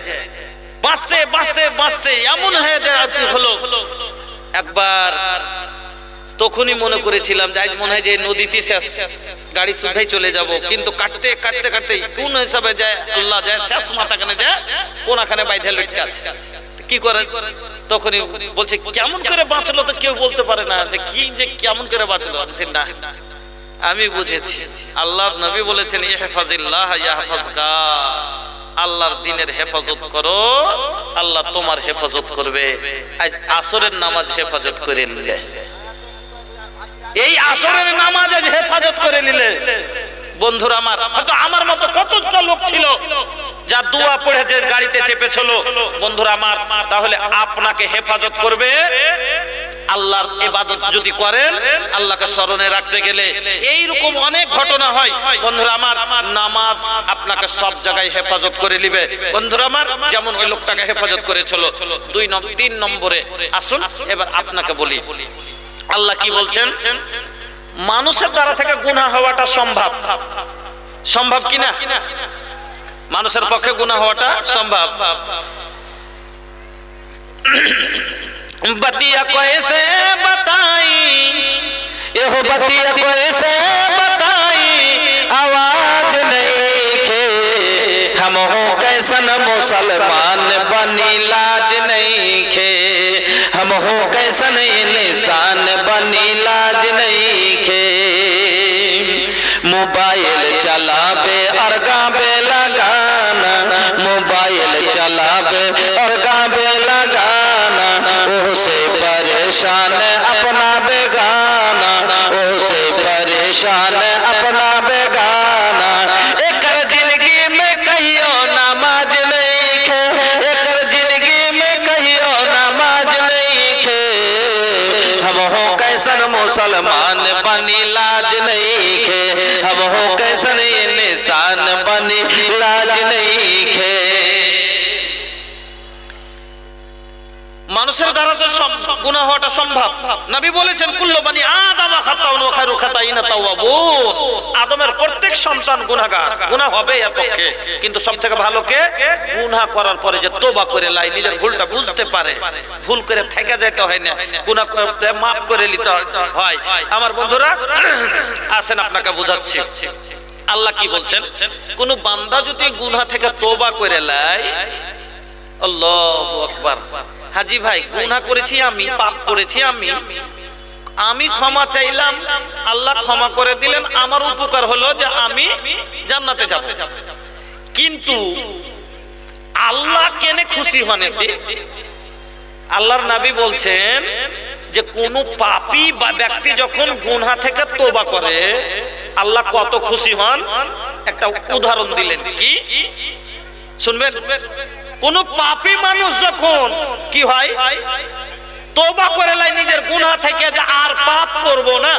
বাঁচতে বাঁচতে বাঁচতে এমন হয়ে যায় হলো। একবার তখনই মনে করেছিলাম যে আজ মনে হয় যে নদীতে শেষ, গাড়ি শুধাই চলে যাব, কিন্তু কাটতে কাটতে কাটতে কোন হিসাবে যায় আল্লাহ যায় শেষ মাথাখানে যায় কোনাখানে বাইধে লটকে আছে। কি করে তখনই বলছে কেমন করে বাঁচলো, তো কেউ বলতে পারে না যে কি যে কেমন করে বাঁচলো। না, আমি বুঝেছি। আল্লাহর নবী বলেছেন ইহফাজিল্লাহ ইয়াহফাজকা, আল্লাহর দ্বীনের হেফাজত করো, আল্লাহ তোমার হেফাজত করবে। আজ আসরের নামাজ হেফাজত করে নিলে, এই আসরের নামাজ আজ হেফাজত করে নিলে বন্ধুরা আমার, হয়তো আমার মতো কতটা লোক ছিল যা দোয়া পড়ে যে গাড়িতে চেপেছিল বন্ধুরা আমার, তাহলে আপনাকে হেফাজত করবে। আল্লাহর ইবাদত যদি করেন, আল্লাহকে স্মরণে রাখতে গেলে এইরকম অনেক ঘটনা হয় বন্ধুরা আমার। নামাজ আপনাকে সব জায়গায় হেফাজত করে নিবে বন্ধুরা আমার, যেমন ওই লোকটাকে হেফাজত করেছিল। 3 নম্বরে আসুন এবার আপনাকে বলি, আল্লাহ কি বলছেন? মানুষের দ্বারা থেকে গুনাহ হওয়াটা সম্ভব, সম্ভব কিনা? মানুষের পক্ষে গুনাহ হওয়াটা সম্ভব। बतिया कैसे बताई, एहो बतिया कैसे बताई, आवाज नहीं खे, हम हो कैसन मुसलमान बनी लाज नहीं खे, हम हो कैसन इंसान बनी लाज नहीं खे। मोबाइल चलावे और गावे लगाना, मोबाइल चलावे और गावे लगाना, ओसे परेशान अपना बेगाना, ओसे परेशान अपना बेगाना। एक जिंदगी में कहियो नमाज नहीं खे, एक जिंदगी में कहियो नमाज नहीं खे, हम हो कैसन मुसलमान बनी लाज नहीं खे, हम हो कैसन इंसान बनी लाज नहीं खे। মানুষের দ্বারা তো গুনাহ হওয়াটা সম্ভব। নবী বলেছেন কুল্লু বানি আদম খাতাউন ওয়া খায়রু খাতাইনা তাওয়াবুন, আদমের প্রত্যেক সন্তান গুনাহগার, গুনাহ হবে এর পক্ষে, কিন্তু সবথেকে ভালো কে? গুনাহ করার পরে যে তওবা করে লাই, নিজের ভুলটা বুঝতে পারে, ভুল করে থেকে যেতে হয় না, গুনাহ করে maaf করে নিতে হয়। আমার বন্ধুরা আসেন আপনাকে বোঝাচ্ছি। আল্লাহ কি বলছেন, কোন বান্দা যদি গুনাহ থেকে তওবা করে নেয়, আল্লাহু আকবার, হাজী ভাই গুনাহ করেছি আমি, পাপ করেছি আমি ক্ষমা চাইলাম, আল্লাহ ক্ষমা করে দিলেন, আমার উপকার হলো যে আমি জান্নাতে যাব। কিন্তু আল্লাহ কেনে খুশি হন এতে? আল্লাহর নবী বলছেন যে কোন পাপী বা ব্যক্তি যখন গুনাহ থেকে তওবা করে আল্লাহ কত খুশি হন, একটা উদাহরণ দিলেন। কি শুনবেন? কোন পাপী মানুষ যখন কি হয়, তওবা করে লাই নিজের গুনাহ থেকে, যে আর পাপ করব না,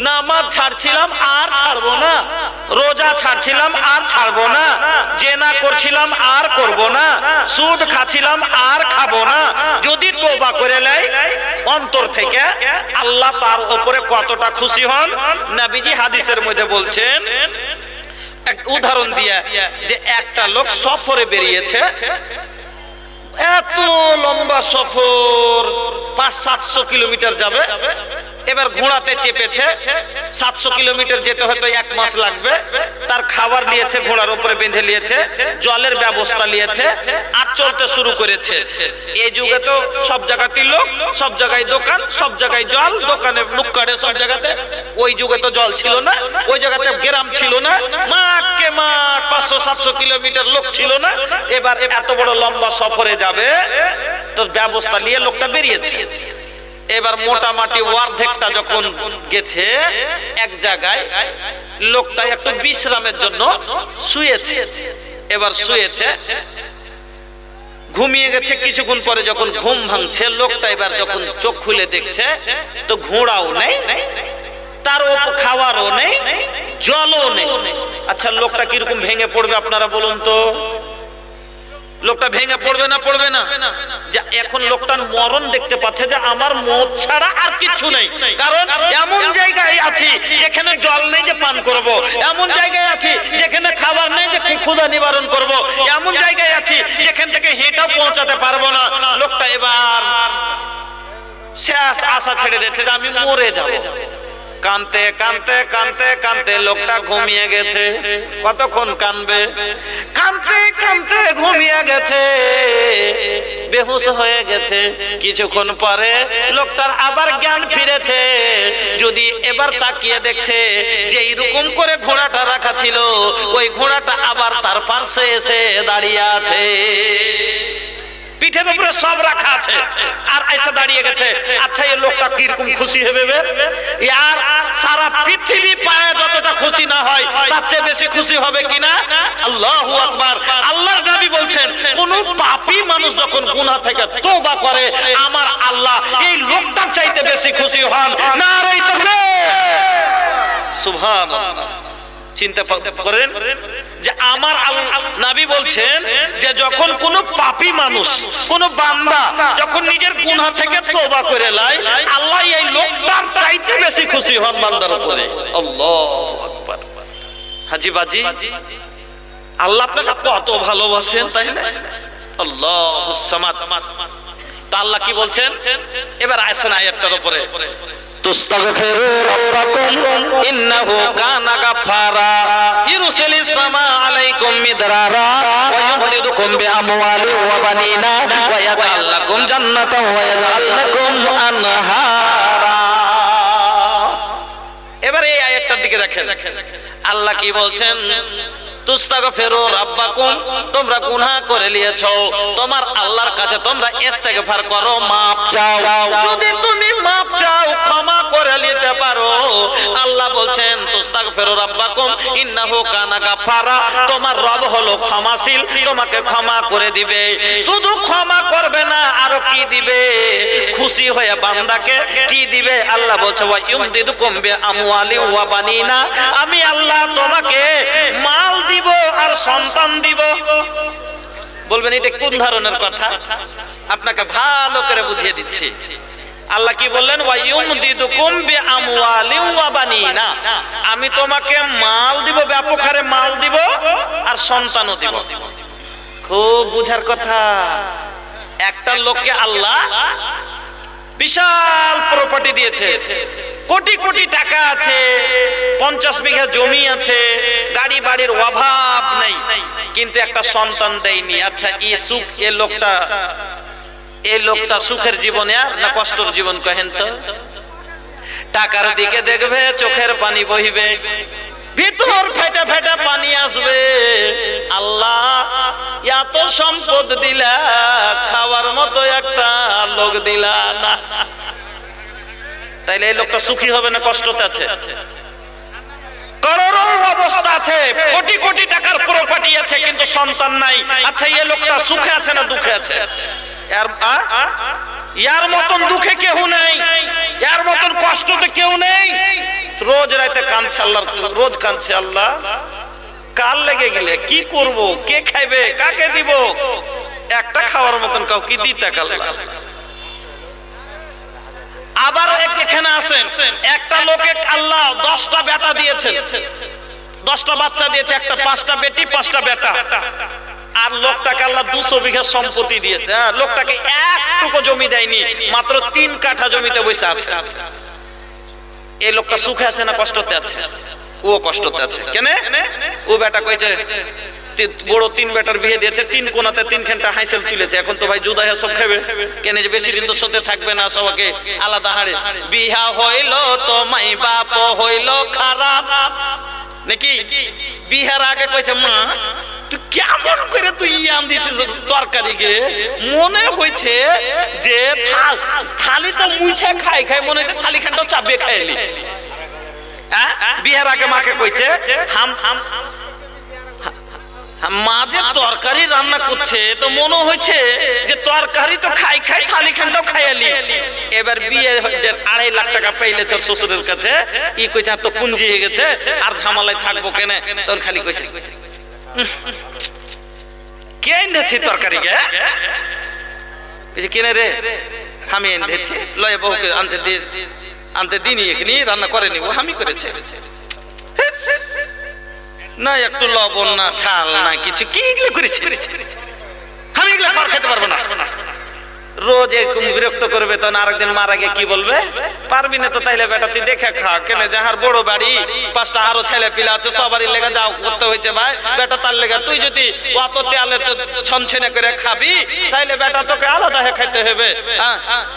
নামাজ ছাড়ছিলাম আর ছাড়বো না, রোজা ছাড়ছিলাম আর ছাড়বো না, জেনা করছিলাম আর করব না, সুদ খাচ্ছিলাম আর খাবো না, যদি তওবা করে লাই অন্তর থেকে, আল্লাহ তার উপরে কতটা খুশি হন। নবীজি হাদিসের মধ্যে বলছেন, এক উদাহরণ দিয়া, যে একটা লোক সফরে বেরিয়েছে, এত লম্বা সফর, 500-700 কিলোমিটার যাবে, এবার ঘোড়াতে চেপেছে, 700 কিলোমিটার যেতে হয়তো 1 মাস লাগবে, তার খাবার নিয়েছে, ঘোড়ার উপরে বেঁধে নিয়েছে, জলের ব্যবস্থা নিয়েছে, আর চলতে শুরু করেছে। এই যুগে তো সব জায়গাতেই লোক, সব জায়গায় দোকান, সব জায়গায় জল, দোকানে নুক্কাড়ে সব জায়গাতে। ওই যুগে তো জল ছিল না, ওই জায়গাতে গ্রাম ছিল না, মাঠকে মাঠ 500-700 কিলোমিটার লোক ছিল না। এবার এত বড় লম্বা সফরে যাবে, তো ব্যবস্থা নিয়ে লোকটা বেরিয়েছে। এবার মোটামুটি অর্ধেকটা যখন গেছে, এক জায়গায় লোকটা একটু বিশ্রামের জন্য শুয়েছে। এবার শুয়েছে, ঘুমিয়ে গেছে। কিছুক্ষণ পরে যখন ঘুম ভাঙছে, লোকটা এবার যখন চোখ খুলে দেখছে, তো ঘোড়াও নেই, তার খাওয়ারও নেই, জলও নেই। আচ্ছা, লোকটা কিরকম ভেঙে পড়বে আপনারা বলুন তো? লোকটা ভেঙে পড়বে না পড়বে না? যে এখন লোকটার মরণ দেখতে পাচ্ছে, যে আমার মওত ছাড়া আর কিছু নেই। কারণ এমন জায়গায় আছি যেখানে জল নেই যে পান করব, এমন জায়গায় আছি যেখানে খাবার নেই যে ক্ষুধা নিবারণ করব, এমন জায়গায় আছি যেখান থেকে হেঁটেও পৌঁছাতে পারবো না। লোকটা এবার শেষ আশা ছেড়ে দিচ্ছে যে আমি মরে যাব। কানতে কানতে কানতে কানতে লোকটা ঘুমিয়ে গেছে। কতক্ষণ কানবে? কানতে কানতে ঘুমিয়ে গেছে, বেহুশ হয়ে গেছে। কিছুক্ষণ পরে লোকটার আবার জ্ঞান ফিরেছে। যদি এবার তাকিয়ে দেখছে যে এইরকম করে ঘোড়াটা রাখা ছিল, ওই ঘোড়াটা আবার তার পাশে এসে দাঁড়িয়ে আছে, পিঠের উপরে সব রাখা আছে, আর এসে দাঁড়িয়ে গেছে। আচ্ছা, এই লোকটা কিরকম খুশি হবে? আর সারা পৃথিবী পায়ে যতটা খুশি না হয়, তার চেয়ে বেশি খুশি হবে কিনা? আল্লাহু আকবার। আল্লাহর নবী বলছেন, কোন পাপী মানুষ যখন গুনাহ থেকে তওবা করে, আমার আল্লাহ এই লোকটার চাইতে বেশি খুশি হন। নারে তাকবীর, সুবহানাল্লাহ। চিন্তা করেন যে আমার নবী বলছেন যে যখন কোন পাপী মানুষ, কোন বান্দা যখন নিজের গুনাহ থেকে তওবা করে নেয়, আল্লাহ এই লোকটার চাইতে বেশি খুশি হন বান্দার উপরে। আল্লাহু আকবার। হাজী বাজি, আল্লাহ আপনাকে কত ভালোবাসেন, তাই না? আল্লাহুস সামাদ। তা আল্লাহ কি বলছেন? এবার আসেন আয়াতটার উপরে, তুস্তাগফিরু রাব্বাকুম ইন্নাহু কানা গাফফারা ইরসিলিস সামা আলাইকুম মিদরারা ওয়া ইউমদিদুকুম বিআমওয়ালিন ওয়া বানিনা ওয়া ইয়াজআল লাকুম জান্নাতান ওয়া ইয়াজআল লাকুম আনহারা। এবারে এই আয়াতটার দিকে দেখেন, আল্লাহ কি বলছেন? তুস্তাগফিরু রাব্বাকুম, তোমরা গুনাহ করে নিয়েছো, তোমার আল্লাহর কাছে তোমরা ইস্তেগফার করো, মাপ চাও। যদি তুমি মাপ চাও, ক্ষমা করে নিতে পারো, আল্লাহ বলছেন তুস্তাগফিরু রাব্বাকুম ইন্নাহু কানা গাফফারা, তোমার রব হলো ক্ষমাশীল, তোমাকে ক্ষমা করে দিবে। শুধু ক্ষমা করবে না, আরো কি দিবে? খুশি হয়ে বান্দাকে কি দিবে? আল্লাহ বলছে ওয়া ইউমদিদুকুম বিআমওয়ালিন ওয়া বানিনা, আমি আল্লাহ তোমাকে মাল দিব আর সন্তান দিব। বলবেন এটা কোন ধরনের কথা? আপনাকে ভালো করে বুঝিয়ে দিচ্ছি। আল্লাহ কি বললেন? ওয়া ইউমদিদুকুম বিআমওয়ালিন ওয়া বানিনা, আমি তোমাকে মাল দিব, ব্যাপক হারে মাল দিব, আর সন্তানও দিব। খুব বুঝার কথা। একটা লোককে আল্লাহ বিশাল প্রপার্টি দিয়েছে, কোটি কোটি টাকা আছে, 50 বিঘা জমি আছে, গাড়ি বাড়ির অভাব নাই, কিন্তু একটা সন্তান দেয়নি। আচ্ছা এই সুখ এই লোকটা সুখের জীবনে আর না কষ্টের জীবন কহেন তো? টাকার দিকে দেখবে চোখের পানি বহিবে, ভিতর ফেটে ফেটে পানি আসবে। আল্লাহ এত সম্পদ দিলা, খাওয়ার মতো একটা লোক দিলা না। তাইলে এই লোকটা সুখী হবে না কষ্টতে আছে? করোড়ের অবস্থা আছে, কোটি কোটি টাকার প্রপার্টি আছে, কিন্তু সন্তান নাই। আচ্ছা এই লোকটা সুখে আছে না দুঃখে আছে? ইয়ার মতন দুঃখে কেউ নেই, ইয়ার মতন কষ্টতে কেউ নেই। রোজ রাতে কাঁদছে আল্লাহ, রোজ কাঁদছে আল্লাহ কাল লেগে গেলে কি করব, কে খাইবে, কাকে দিব? একটা খাওয়ার মতন কাউকে দিতে আল্লাহ। আবার এখানে আছেন, একটা লোকে আল্লাহ 10টা বেটা দিয়েছেন, 10টা বাচ্চা দিয়েছে, একটা 5টা বেটি 5টা বেটা। আর লোকটাকে আল্লাহ 200 বিঘা সম্পত্তি দিয়েছে, লোকটাকে একটুকু জমি দেয়নি, মাত্র 3 কাঠা জমিতে বসে আছে। এই লোকটা সুখে আছে না কষ্টতে আছে? ও কষ্টতে আছে। কেন? ও বেটা কইছে বড় 3 বেটার বিয়ে দিয়েছে, 3 কোণাতে 3 ঘন্টা হাইসেল তুলেছে। এখন তো ভাই জুদাইয়া সব খাবে, কেন যে বেশি দিন তো সাথে থাকবে না, সবাইকে আলাদা হাড়ে। বিহা হইল তো মাই বাপ হইল খারাপ নাকি? বিহার আগে কইছে মা তুই কেমন করে তুই ইয়াম দিছিস তরকারিকে, মনে হইছে যে থালি তো মুছে খাই খাই মনে হচ্ছে থালি খানটাও চাপে খাইলি। বিহার আগে মাকে কইছে মা যে তরকারি রান্না করছে তো মনে হয়েছে যে তরকারি তো খাই খাই থালি খানটাও খাইয়ালি। এবার বিয়ে 2.5 লাখ টাকা পাইলে তোর শ্বশুরের কাছে, ই কইছে তো পুঞ্জি হয়ে গেছে আর ঝামেলায় থাকবো কেন? তোর খালি কইছে কে এনেছে তরকারি কে? কিনে রে আমি এনেছি, লয়ে বউকে আনতে দিনি, এখানে রান্না করেনি, ও আমি করেছে না, একটু লবণ না ছাল না কিছু, কি এগুলো করেছে? আমি এগুলো খাবার খেতে পারবো না। রোজ এরকম বিরক্ত করবে, তখন আরেকদিন মারা গিয়ে কি বলবে? পারবি না তো তাইলে বেটা তুই দেখে খা। কেন? যাহার বড় বাড়ি, 5টা আরো ছেলে পিলা আছে, সবারই লেগে যাও করতে হয়েছে ভাই, বেটা তার লেগে তুই যদি অত তেলে ছনছনে করে খাবি তাইলে বেটা তোকে আলাদা হয়ে খাইতে হবে।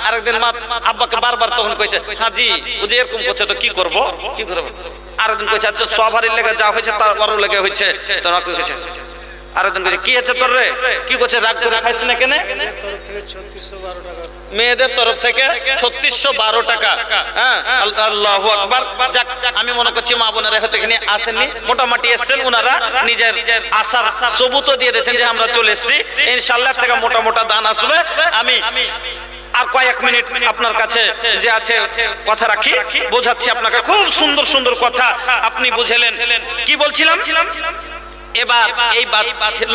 আরেকদিন মা আব্বাকে বারবার তখন কইছে হাজি ও যে এরকম করছে তো কি করব কি করব? আরেকদিন কইছে আচ্ছা সবারই লেগে যা হয়েছে তার বড় লেগে হয়েছে। তখন আপনি কইছে আরেকদিন কইছে কি আছে তোর রে, কি করছে রাগ করে খাইছ না কেন? মেয়েদের তরফ থেকে 3612 টাকা। হ্যাঁ আল্লাহু আকবার। যাক আমি মনে করছি মা বোনেরা হয়তো এখানে আসেননি, মোটামুটি এসেছেন, ওনারা নিজের আসার সবুতও দিয়ে দিয়েছেন যে আমরা চলে এসেছি, ইনশাআল্লাহ থেকে মোটা মোটা দান আসবে। আমি আর কয়েক মিনিট আপনার কাছে যে আছে কথা রাখি, বোঝাচ্ছি আপনাকে খুব সুন্দর সুন্দর কথা আপনি বুঝলেন। কি বলছিলাম? এবার এই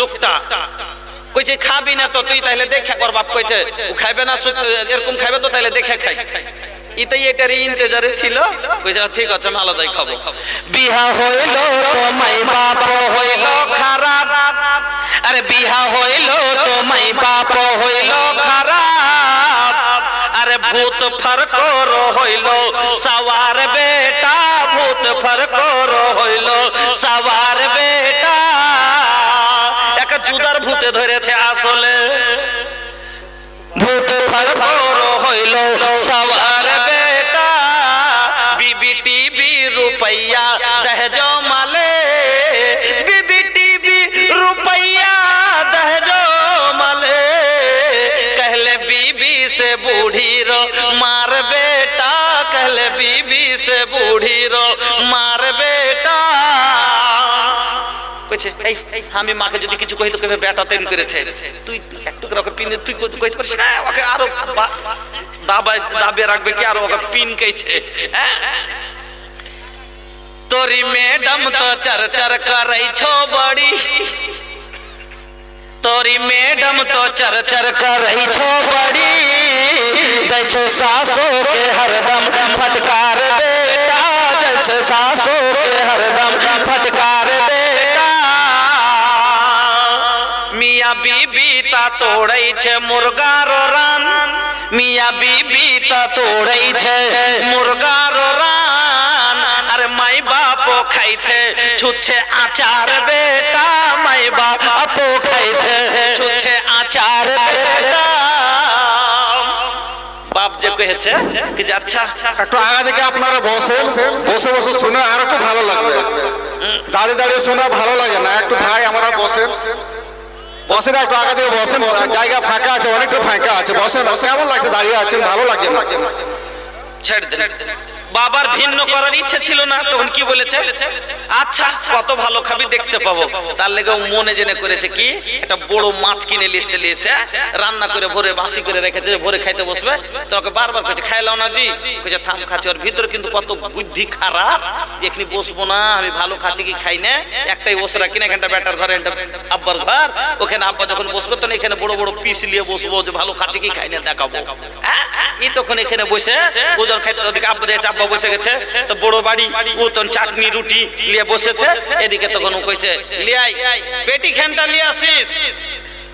লোকটা কইছে খাবি না তো তুই তাইলে দেখে কর। বাপ কইছে ও খাইবে না, এরকম খাইবে তো তাইলে দেখে খাই। ইতাই এটার ইন্তজারে ছিল, কইছে ঠিক আছে আমি আলাদাই খাবো। বিহা হইল তো মাই বাপ হইল খারাপ, আরে বিহা হইল তো মাই বাপ হইল খারাপ, আরে ভূত ফারকর হইল সওয়ার বেটা, ভূত ফারকর হইল সওয়ার বেটা। একটা জুদার ভূতে ধরেছে আসলে, ভূত ফারকর হইল সওয়ার বেটা, বিবি টিবি রুপैया দহেজ মালে, বিবি টিবি রুपैया দহেজ মালে, कहले बीबी से बूढ़ी रो मार बेटा, कहले बीबी से बूढ़ी रो मार बेटा। কইছে এই আমি মাকে যদি কিছু কই তো কইবে বেটা তেন করেছে, তুই একটু করে ওকে পিন তুই কইতে পারিস না, ওকে আরো দাবে রাখবে কি, আরো ওকে পিন কইছে। তোরি ম্যাডাম তো চরচর করই ছো বড়ি, तोरी मैडम तो चरचर कर रही छो बड़ी, जैसे सासों के हरदम फटकार बेटा, जैसे सासों के हरदम फटकार बेटा। मियाँ বিবি তা তোড়াইছে মুরগার রান, মিয়া বিবি তা তোড়াইছে মুরগার রান, আর মাই বাপ খাইছে ছুটছে আচার বেটা, মাই বাপ খাইছে ছুটছে আচার বেটা। বাপ যে কহেছে কি যে আচ্ছা একটু আগা থেকে আপনারা বসেন, বসে বসে শুনে আর একটু ভালো লাগবে, দাঁড়িয়ে দাঁড়িয়ে শোনা ভালো লাগে না। একটু ভাই আমরা বসেন, বসেন একটু আগা থেকে বসেন, জায়গা ফাঁকা আছে, অনেকটা ফাঁকা আছে, বসেন। কেমন লাগছে দাঁড়িয়ে আছেন? ভালো লাগে না? ছেড়ে দেন। বাবার ভিন্ন করার ইচ্ছে ছিল না, তখন কি বলেছে? আচ্ছা কত ভালো খাবি দেখতে পাবো, তার লেগে মনে জেনে করেছে কি একটা বড় মাছ কিনে লিয়েছে, রান্না করে ভোরে বাসি করে রেখেছে, ভোরে খাইতে বসবে। তোকে বারবার কইছে খাইলাও না জি, কইছে থাম খাচ্ছি। ওর ভিতরে কিন্তু কত বুদ্ধি খারাপ, এখানে বসবো না, আমি ভালো খাচ্ছি কি খাই না, একটাই ওসরা কিনে এখানটা বেটার ঘরে, আব্বার ঘর, ওখানে আব্বা যখন বসবে তখন এখানে বড় বড় পিস নিয়ে বসবো, যে ভালো খাচ্ছি কি খাই না দেখাবো। এই তখন এখানে বসে ওদের খাইতে, ওদিকে আব্বা দিয়েছে, আব্বা বসে গেছে তো বড় বাড়ি, ও তখন চাটনি রুটি নিয়ে বসেছে, এদিকে তখন ও কইছে লিয়াই পেটি খানটা নিয়ে আসিস,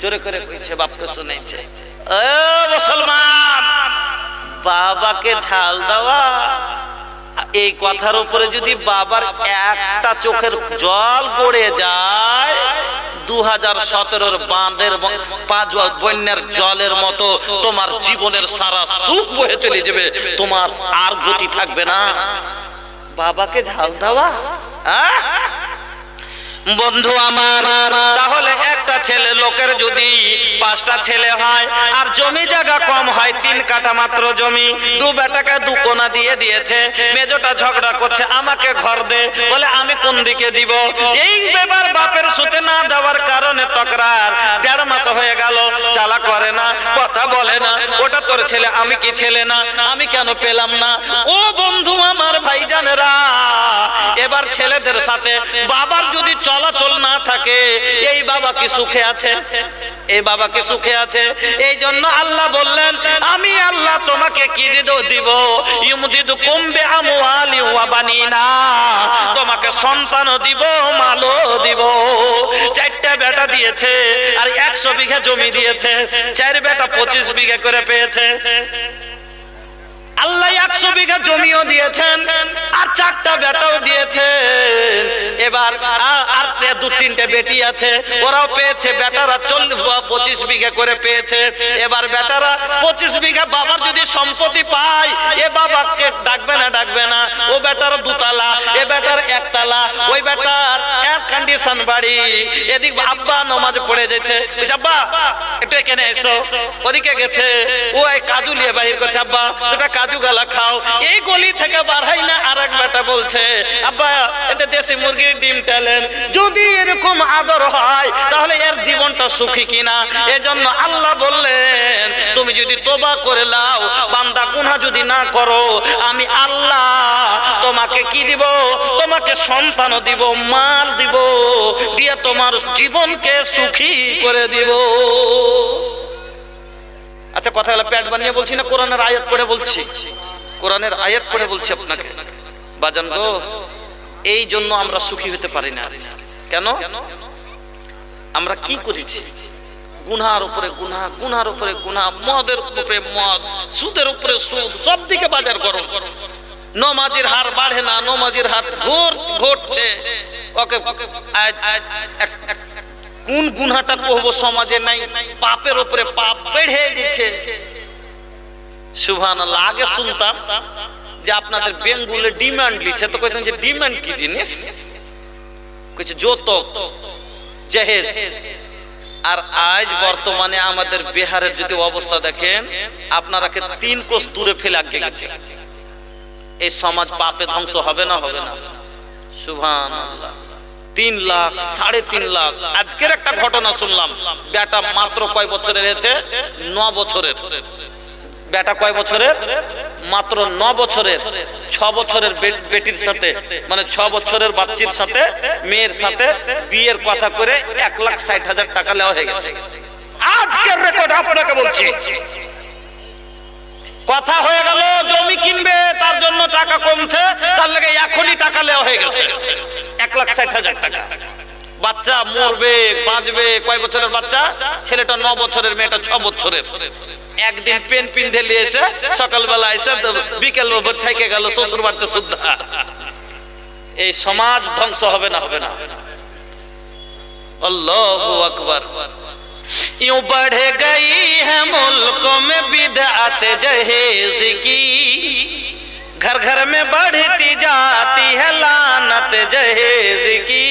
জোরে করে কইছে, বাপকে শুনেছে। ও মুসলমান, বাবাকে ঝাল দেওয়া, এই কথার উপরে যদি বাবার একটা চোখের জল পড়ে যায়, 2017 বাঁধের বন্যার জলের মতো তোমার জীবনের সারা সুখ বয়ে চলে যাবে, তোমার আর গতি থাকবে না। বাবাকে ঝাল দেওয়া বন্ধু আমার, তাহলে একটা ছেলে লোকের যদি 5টা ছেলে হয় আর জমি জায়গা কম হয়, 3 কাঠা মাত্র জমি, 2 বেটাকে 2 কোনা দিয়ে দিয়েছে, মেজোটা ঝগড়া করছে আমাকে ঘর দে, বলে আমি কোন দিকে দিব। এই ব্যাপার বাপের সুতে না দেওয়ার কারণে তকরার, 1.5 মাস হয়ে গেল, চালা করে না, কথা বলে না, ওটা তোর ছেলে, আমি কি ছেলে না, আমি কেন পেলাম না। ও বন্ধু আমার, ভাইজানেরা, এবার ছেলেদের সাথে বাবার যদি চলাচল না থাকে, এই বাবা কি সুখে আছে? এই বাবা কি সুখে আছে? এই জন্য আল্লাহ বললেন, আমি আল্লাহ তোমাকে কি দিব, ইউমদিদুকুম বিআমওয়ালি ওয়া বানিনা, তোমাকে সন্তানও দিব, মালও দিব। 4টা বেটা দিয়েছে আর 100 বিঘা জমি দিয়েছে, 4 বেটা 25 বিঘা করে পেয়েছে। আল্লাহ 100 বিঘা জমিও দিয়েছেন আর 4টা বেটাও দিয়েছেন। এবার আর 2-3টে বেটি আছে, ওরাও পেয়েছে, বেটারা 25 বিঘা করে পেয়েছে। এবার বেটারা 25 বিঘা বাবার যদি সম্পত্তি পায়, এ বাবাকে ডাকবে না, ডাকবে না। ও বেটার 2 তালা, এ বেটার 1 তালা, ওই বেটার এক কন্ডিশন বাড়ি। এদিক আব্বা নামাজ পড়ে যাচ্ছে, আব্বা একটু এখানে এসো, ওদিকে গেছে, ও এই কাজু নিয়ে বাহির করছে, আব্বা দুটা কাজু গালা খাও। এই গলি থেকে বার হয় না, আর এক বেটা বলছে আব্বা এতে দেশি মুরগির ডিম টালেন। যদি এরকম আদর হয় তাহলে এর জীবনটা সুখী কিনা। এজন্য আল্লাহ বললেন, তুমি যদি তোবা করে লাও, বান্দা গুনাহ যদি না করো, আমি আল্লাহ তোমাকে কি দিব, তোমাকে সন্তানও দিব, মাল দিব, দিয়ে তোমার জীবনকে সুখী করে দিব। আচ্ছা কথা হলো, পেট বানিয়ে বলছি না, কোরআনের আয়াত পড়ে বলছি, কোরআনের আয়াত পড়ে বলছি আপনাকে। বাজান গো, এই জন্য আমরা সুখী হতে পারি না। কেন? আমরা কি করেছি? গুনার উপরে গুনাহ, গুনার উপরে গুনাহ, মদের উপরে মদ, সুদের উপরে সুদ, সব দিকে বাজার গরম। নমাজের হার বাড়ে না, নমাজের হার ঘটছে। ওকে কোন গুনাহটা কহবো, সমাজে নাই, পাপের উপরে পাপ বেড়ে গেছে। সুবহানাল্লাহ। আগে শুনতাম যে আপনাদের বেঙ্গুলে ডিমান্ড লিছে, তো কইতেন যে ডিমান্ড কি জিনিস, কইছে যৌতুক, জাহেজ। আর আজ বর্তমানে আমাদের বিহারের যদি অবস্থা দেখেন, আপনারাকে 3 কোষ দূরে ফেলে গেছে। এই সমাজ পাপে ধ্বংস হবে না? হবে না? সুবহানাল্লাহ। 3 লাখ, 3.5 লাখ। আজকের একটা ঘটনা শুনলাম, বেটা মাত্র কয় বছরের হয়েছে? 9 বছরের। বেটা কয় বছরের? মাত্র 9 বছরের। 6 বছরের বেটির সাথে, মানে 6 বছরের বাচ্চির সাথে, মেয়ের সাথে বিয়ের কথা করে 1,60,000 টাকা নেওয়া হয়ে গেছে। আজকের রেকর্ড আপনাকে বলছি। কথা হয়ে গেল জমি কিনবে, তার জন্য টাকা কমছে, তার লাগে এখনই টাকা নেওয়া হয়ে গেছে 1,60,000 টাকা। বাচ্চা মরবে বাঁচবে, কয় বছরের বাচ্চা? ছেলেটা 9 বছরের, মেয়েটা 6 বছরের। একদিন পেন পিন্ধে নিয়ে এসে সকালবেলা এসে বিকেল ভোর থেকে গেল শ্বশুর বাড়িতে শুদ্ধা। এই সমাজ ধ্বংস হবে না? হবে না? अल्लाहु अकबर। यूं बढ़ गई है मुल्कों में बिदअत जहेज की, घर घर में बढ़ती जाती है लानत जहेज की।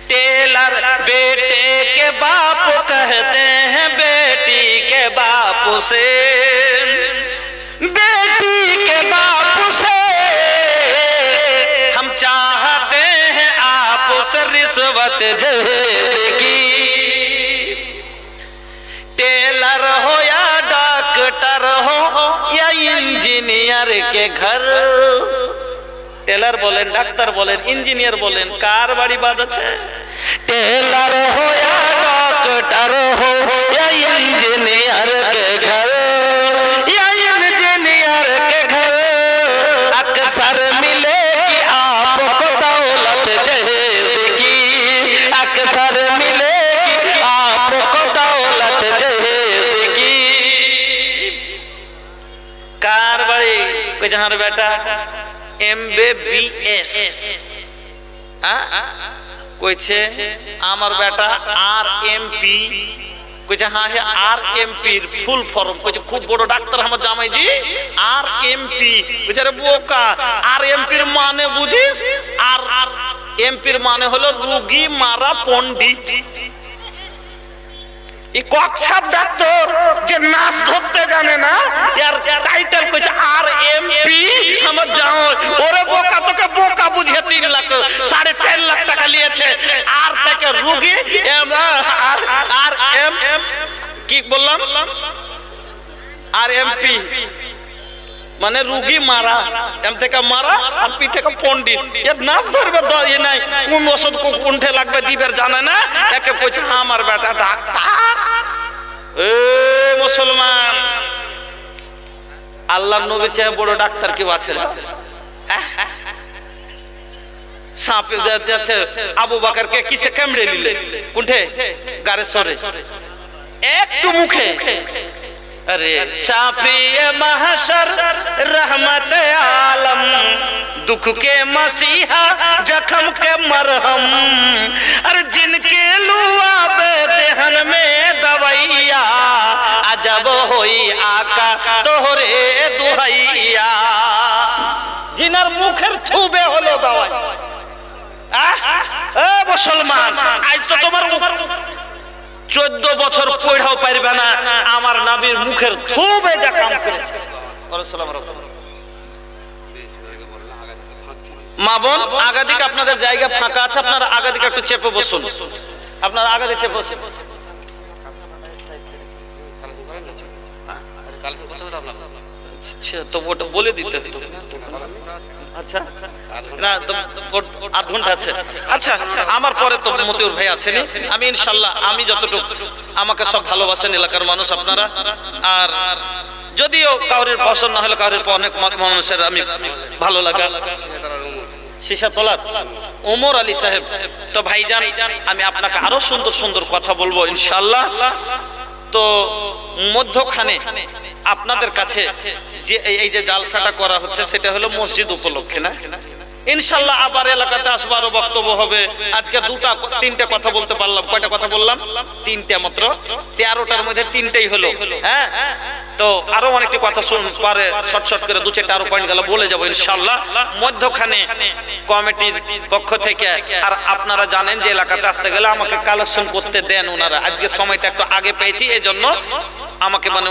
टेलर बेटे के बाप कहते हैं बेटी के बाप से, बेटी के बाप से हम चाहते हैं आपस रिश्वत जहेज की। टेलर हो या डॉक्टर हो या इंजीनियर के घर, टेलर बोलें, डाक्तार बोलें, इंजीनियर बोलें, कार बाड़ी बात अच्छे। टेलर हो या डॉक्टर हो या इंजीनियर के घर, या इंजीनियर के घर, अक्सर मिलेगी आपको दौलत जहेज की, अक्सर मिलेगी आपको दौलत जहेज की। कार बाड़ी कोई जहां बेटा MBBS কইছে, আমার বেটা RMP কইছে, হ্যাঁ হ্যাঁ RMP এর ফুল ফর্ম কইছে, খুব বড় ডাক্তার আমার জামাইজি RMP কইছে। আরে বোকা, RMP এর মানে বুঝিস? আর MP এর মানে হলো রোগী মারা পণ্ডিত। এই কচ্ছাপ ডাক্তার যে নাচ ধরতে জানে না, এর টাইটেল কইছে RMP। আমার যাও ওরে বোকা, তোকে বোকা বুঝিয়ে 3 লাখ 4.5 লাখ টাকা নিয়েছে। আর থেকে রোগী আর এম কি বললাম? RMP মানে রোগী মারা, এম থেকে মারা, আর পি থেকে পণ্ডিত। এর নাচ ধরবে ইয়ে নাই, কোন ওষুধ কোনঠে লাগবে দিবের জানে না। একে কইছে আমার বেটা ডাক্তার। এ মুসলমান, আল্লাহর নবী চেয়ে বড় ডাক্তার কেউ আছে? সাপে যাচ্ছে আবু বকরকে কিসে কামড়ে নিলে? কোনঠে? গারে সরে একটু মুখে। अरे शाफिए महशर रहमत आलम, दुख के मसीहा जख्म के मरहम, अरे जिनके लुआबे देहन में दवैया, अजब होई आका तोहरे दुहैया। जिनार मुखेर थुबे हलो दवाई। ए मुसलमान, आज तो तुम्हार 14 বছর পড়াও পারবে না, আমার নবীর মুখের থুবে যা কাম করেছে। মা বোন, আগাদিকে আপনাদের জায়গা ফাঁকা আছে, আপনারা আগাদিকে একটু চেপে বসুন। আপনারা আগাদিকে চেপে বসুন। তো ওটা বলে দিতে হতো। আচ্ছা না, আধ ঘন্টা আছে। আচ্ছা, আমার পরে তো মতিউর ভাই আছেন। আমি ইনশাল্লাহ, আমি যতটুকু, আমাকে সব ভালোবাসেন এলাকার মানুষ আপনারা। আর যদিও কাউরের পছন্দ না হলে, কাউরের অনেক মানুষের আমি ভালো লাগা। শিশা তোলার ওমর আলী সাহেব। তো ভাইজান, আমি আপনাকে আরো সুন্দর সুন্দর কথা বলবো ইনশাল্লাহ। তো মধ্যখানে আপনাদের কাছে যে এই যে জালসাটা করা হচ্ছে, সেটা হলো মসজিদ উপলক্ষে না? ইনশাল্লাহ আবার এলাকাতে আসবারও বক্তব্য হবে। আজকে 3টা কথা বলতে পারলাম। কয়টা কথা বললাম? 3টা মাত্র। 13টার মধ্যে 3টাই হলো। হ্যাঁ, তো আরো অনেকটি কথা পারে শর্ট করে 2-4টা আরো পয়েন্ট গেল বলে যাবো ইনশাল্লাহ। মধ্যখানে কমিটির পক্ষ থেকে, আর আপনারা জানেন যে এলাকাতে আসতে গেলে আমাকে কালেকশন করতে দেন ওনারা। আজকে সময়টা একটু আগে পেয়েছি, এজন্য আমাকে মানে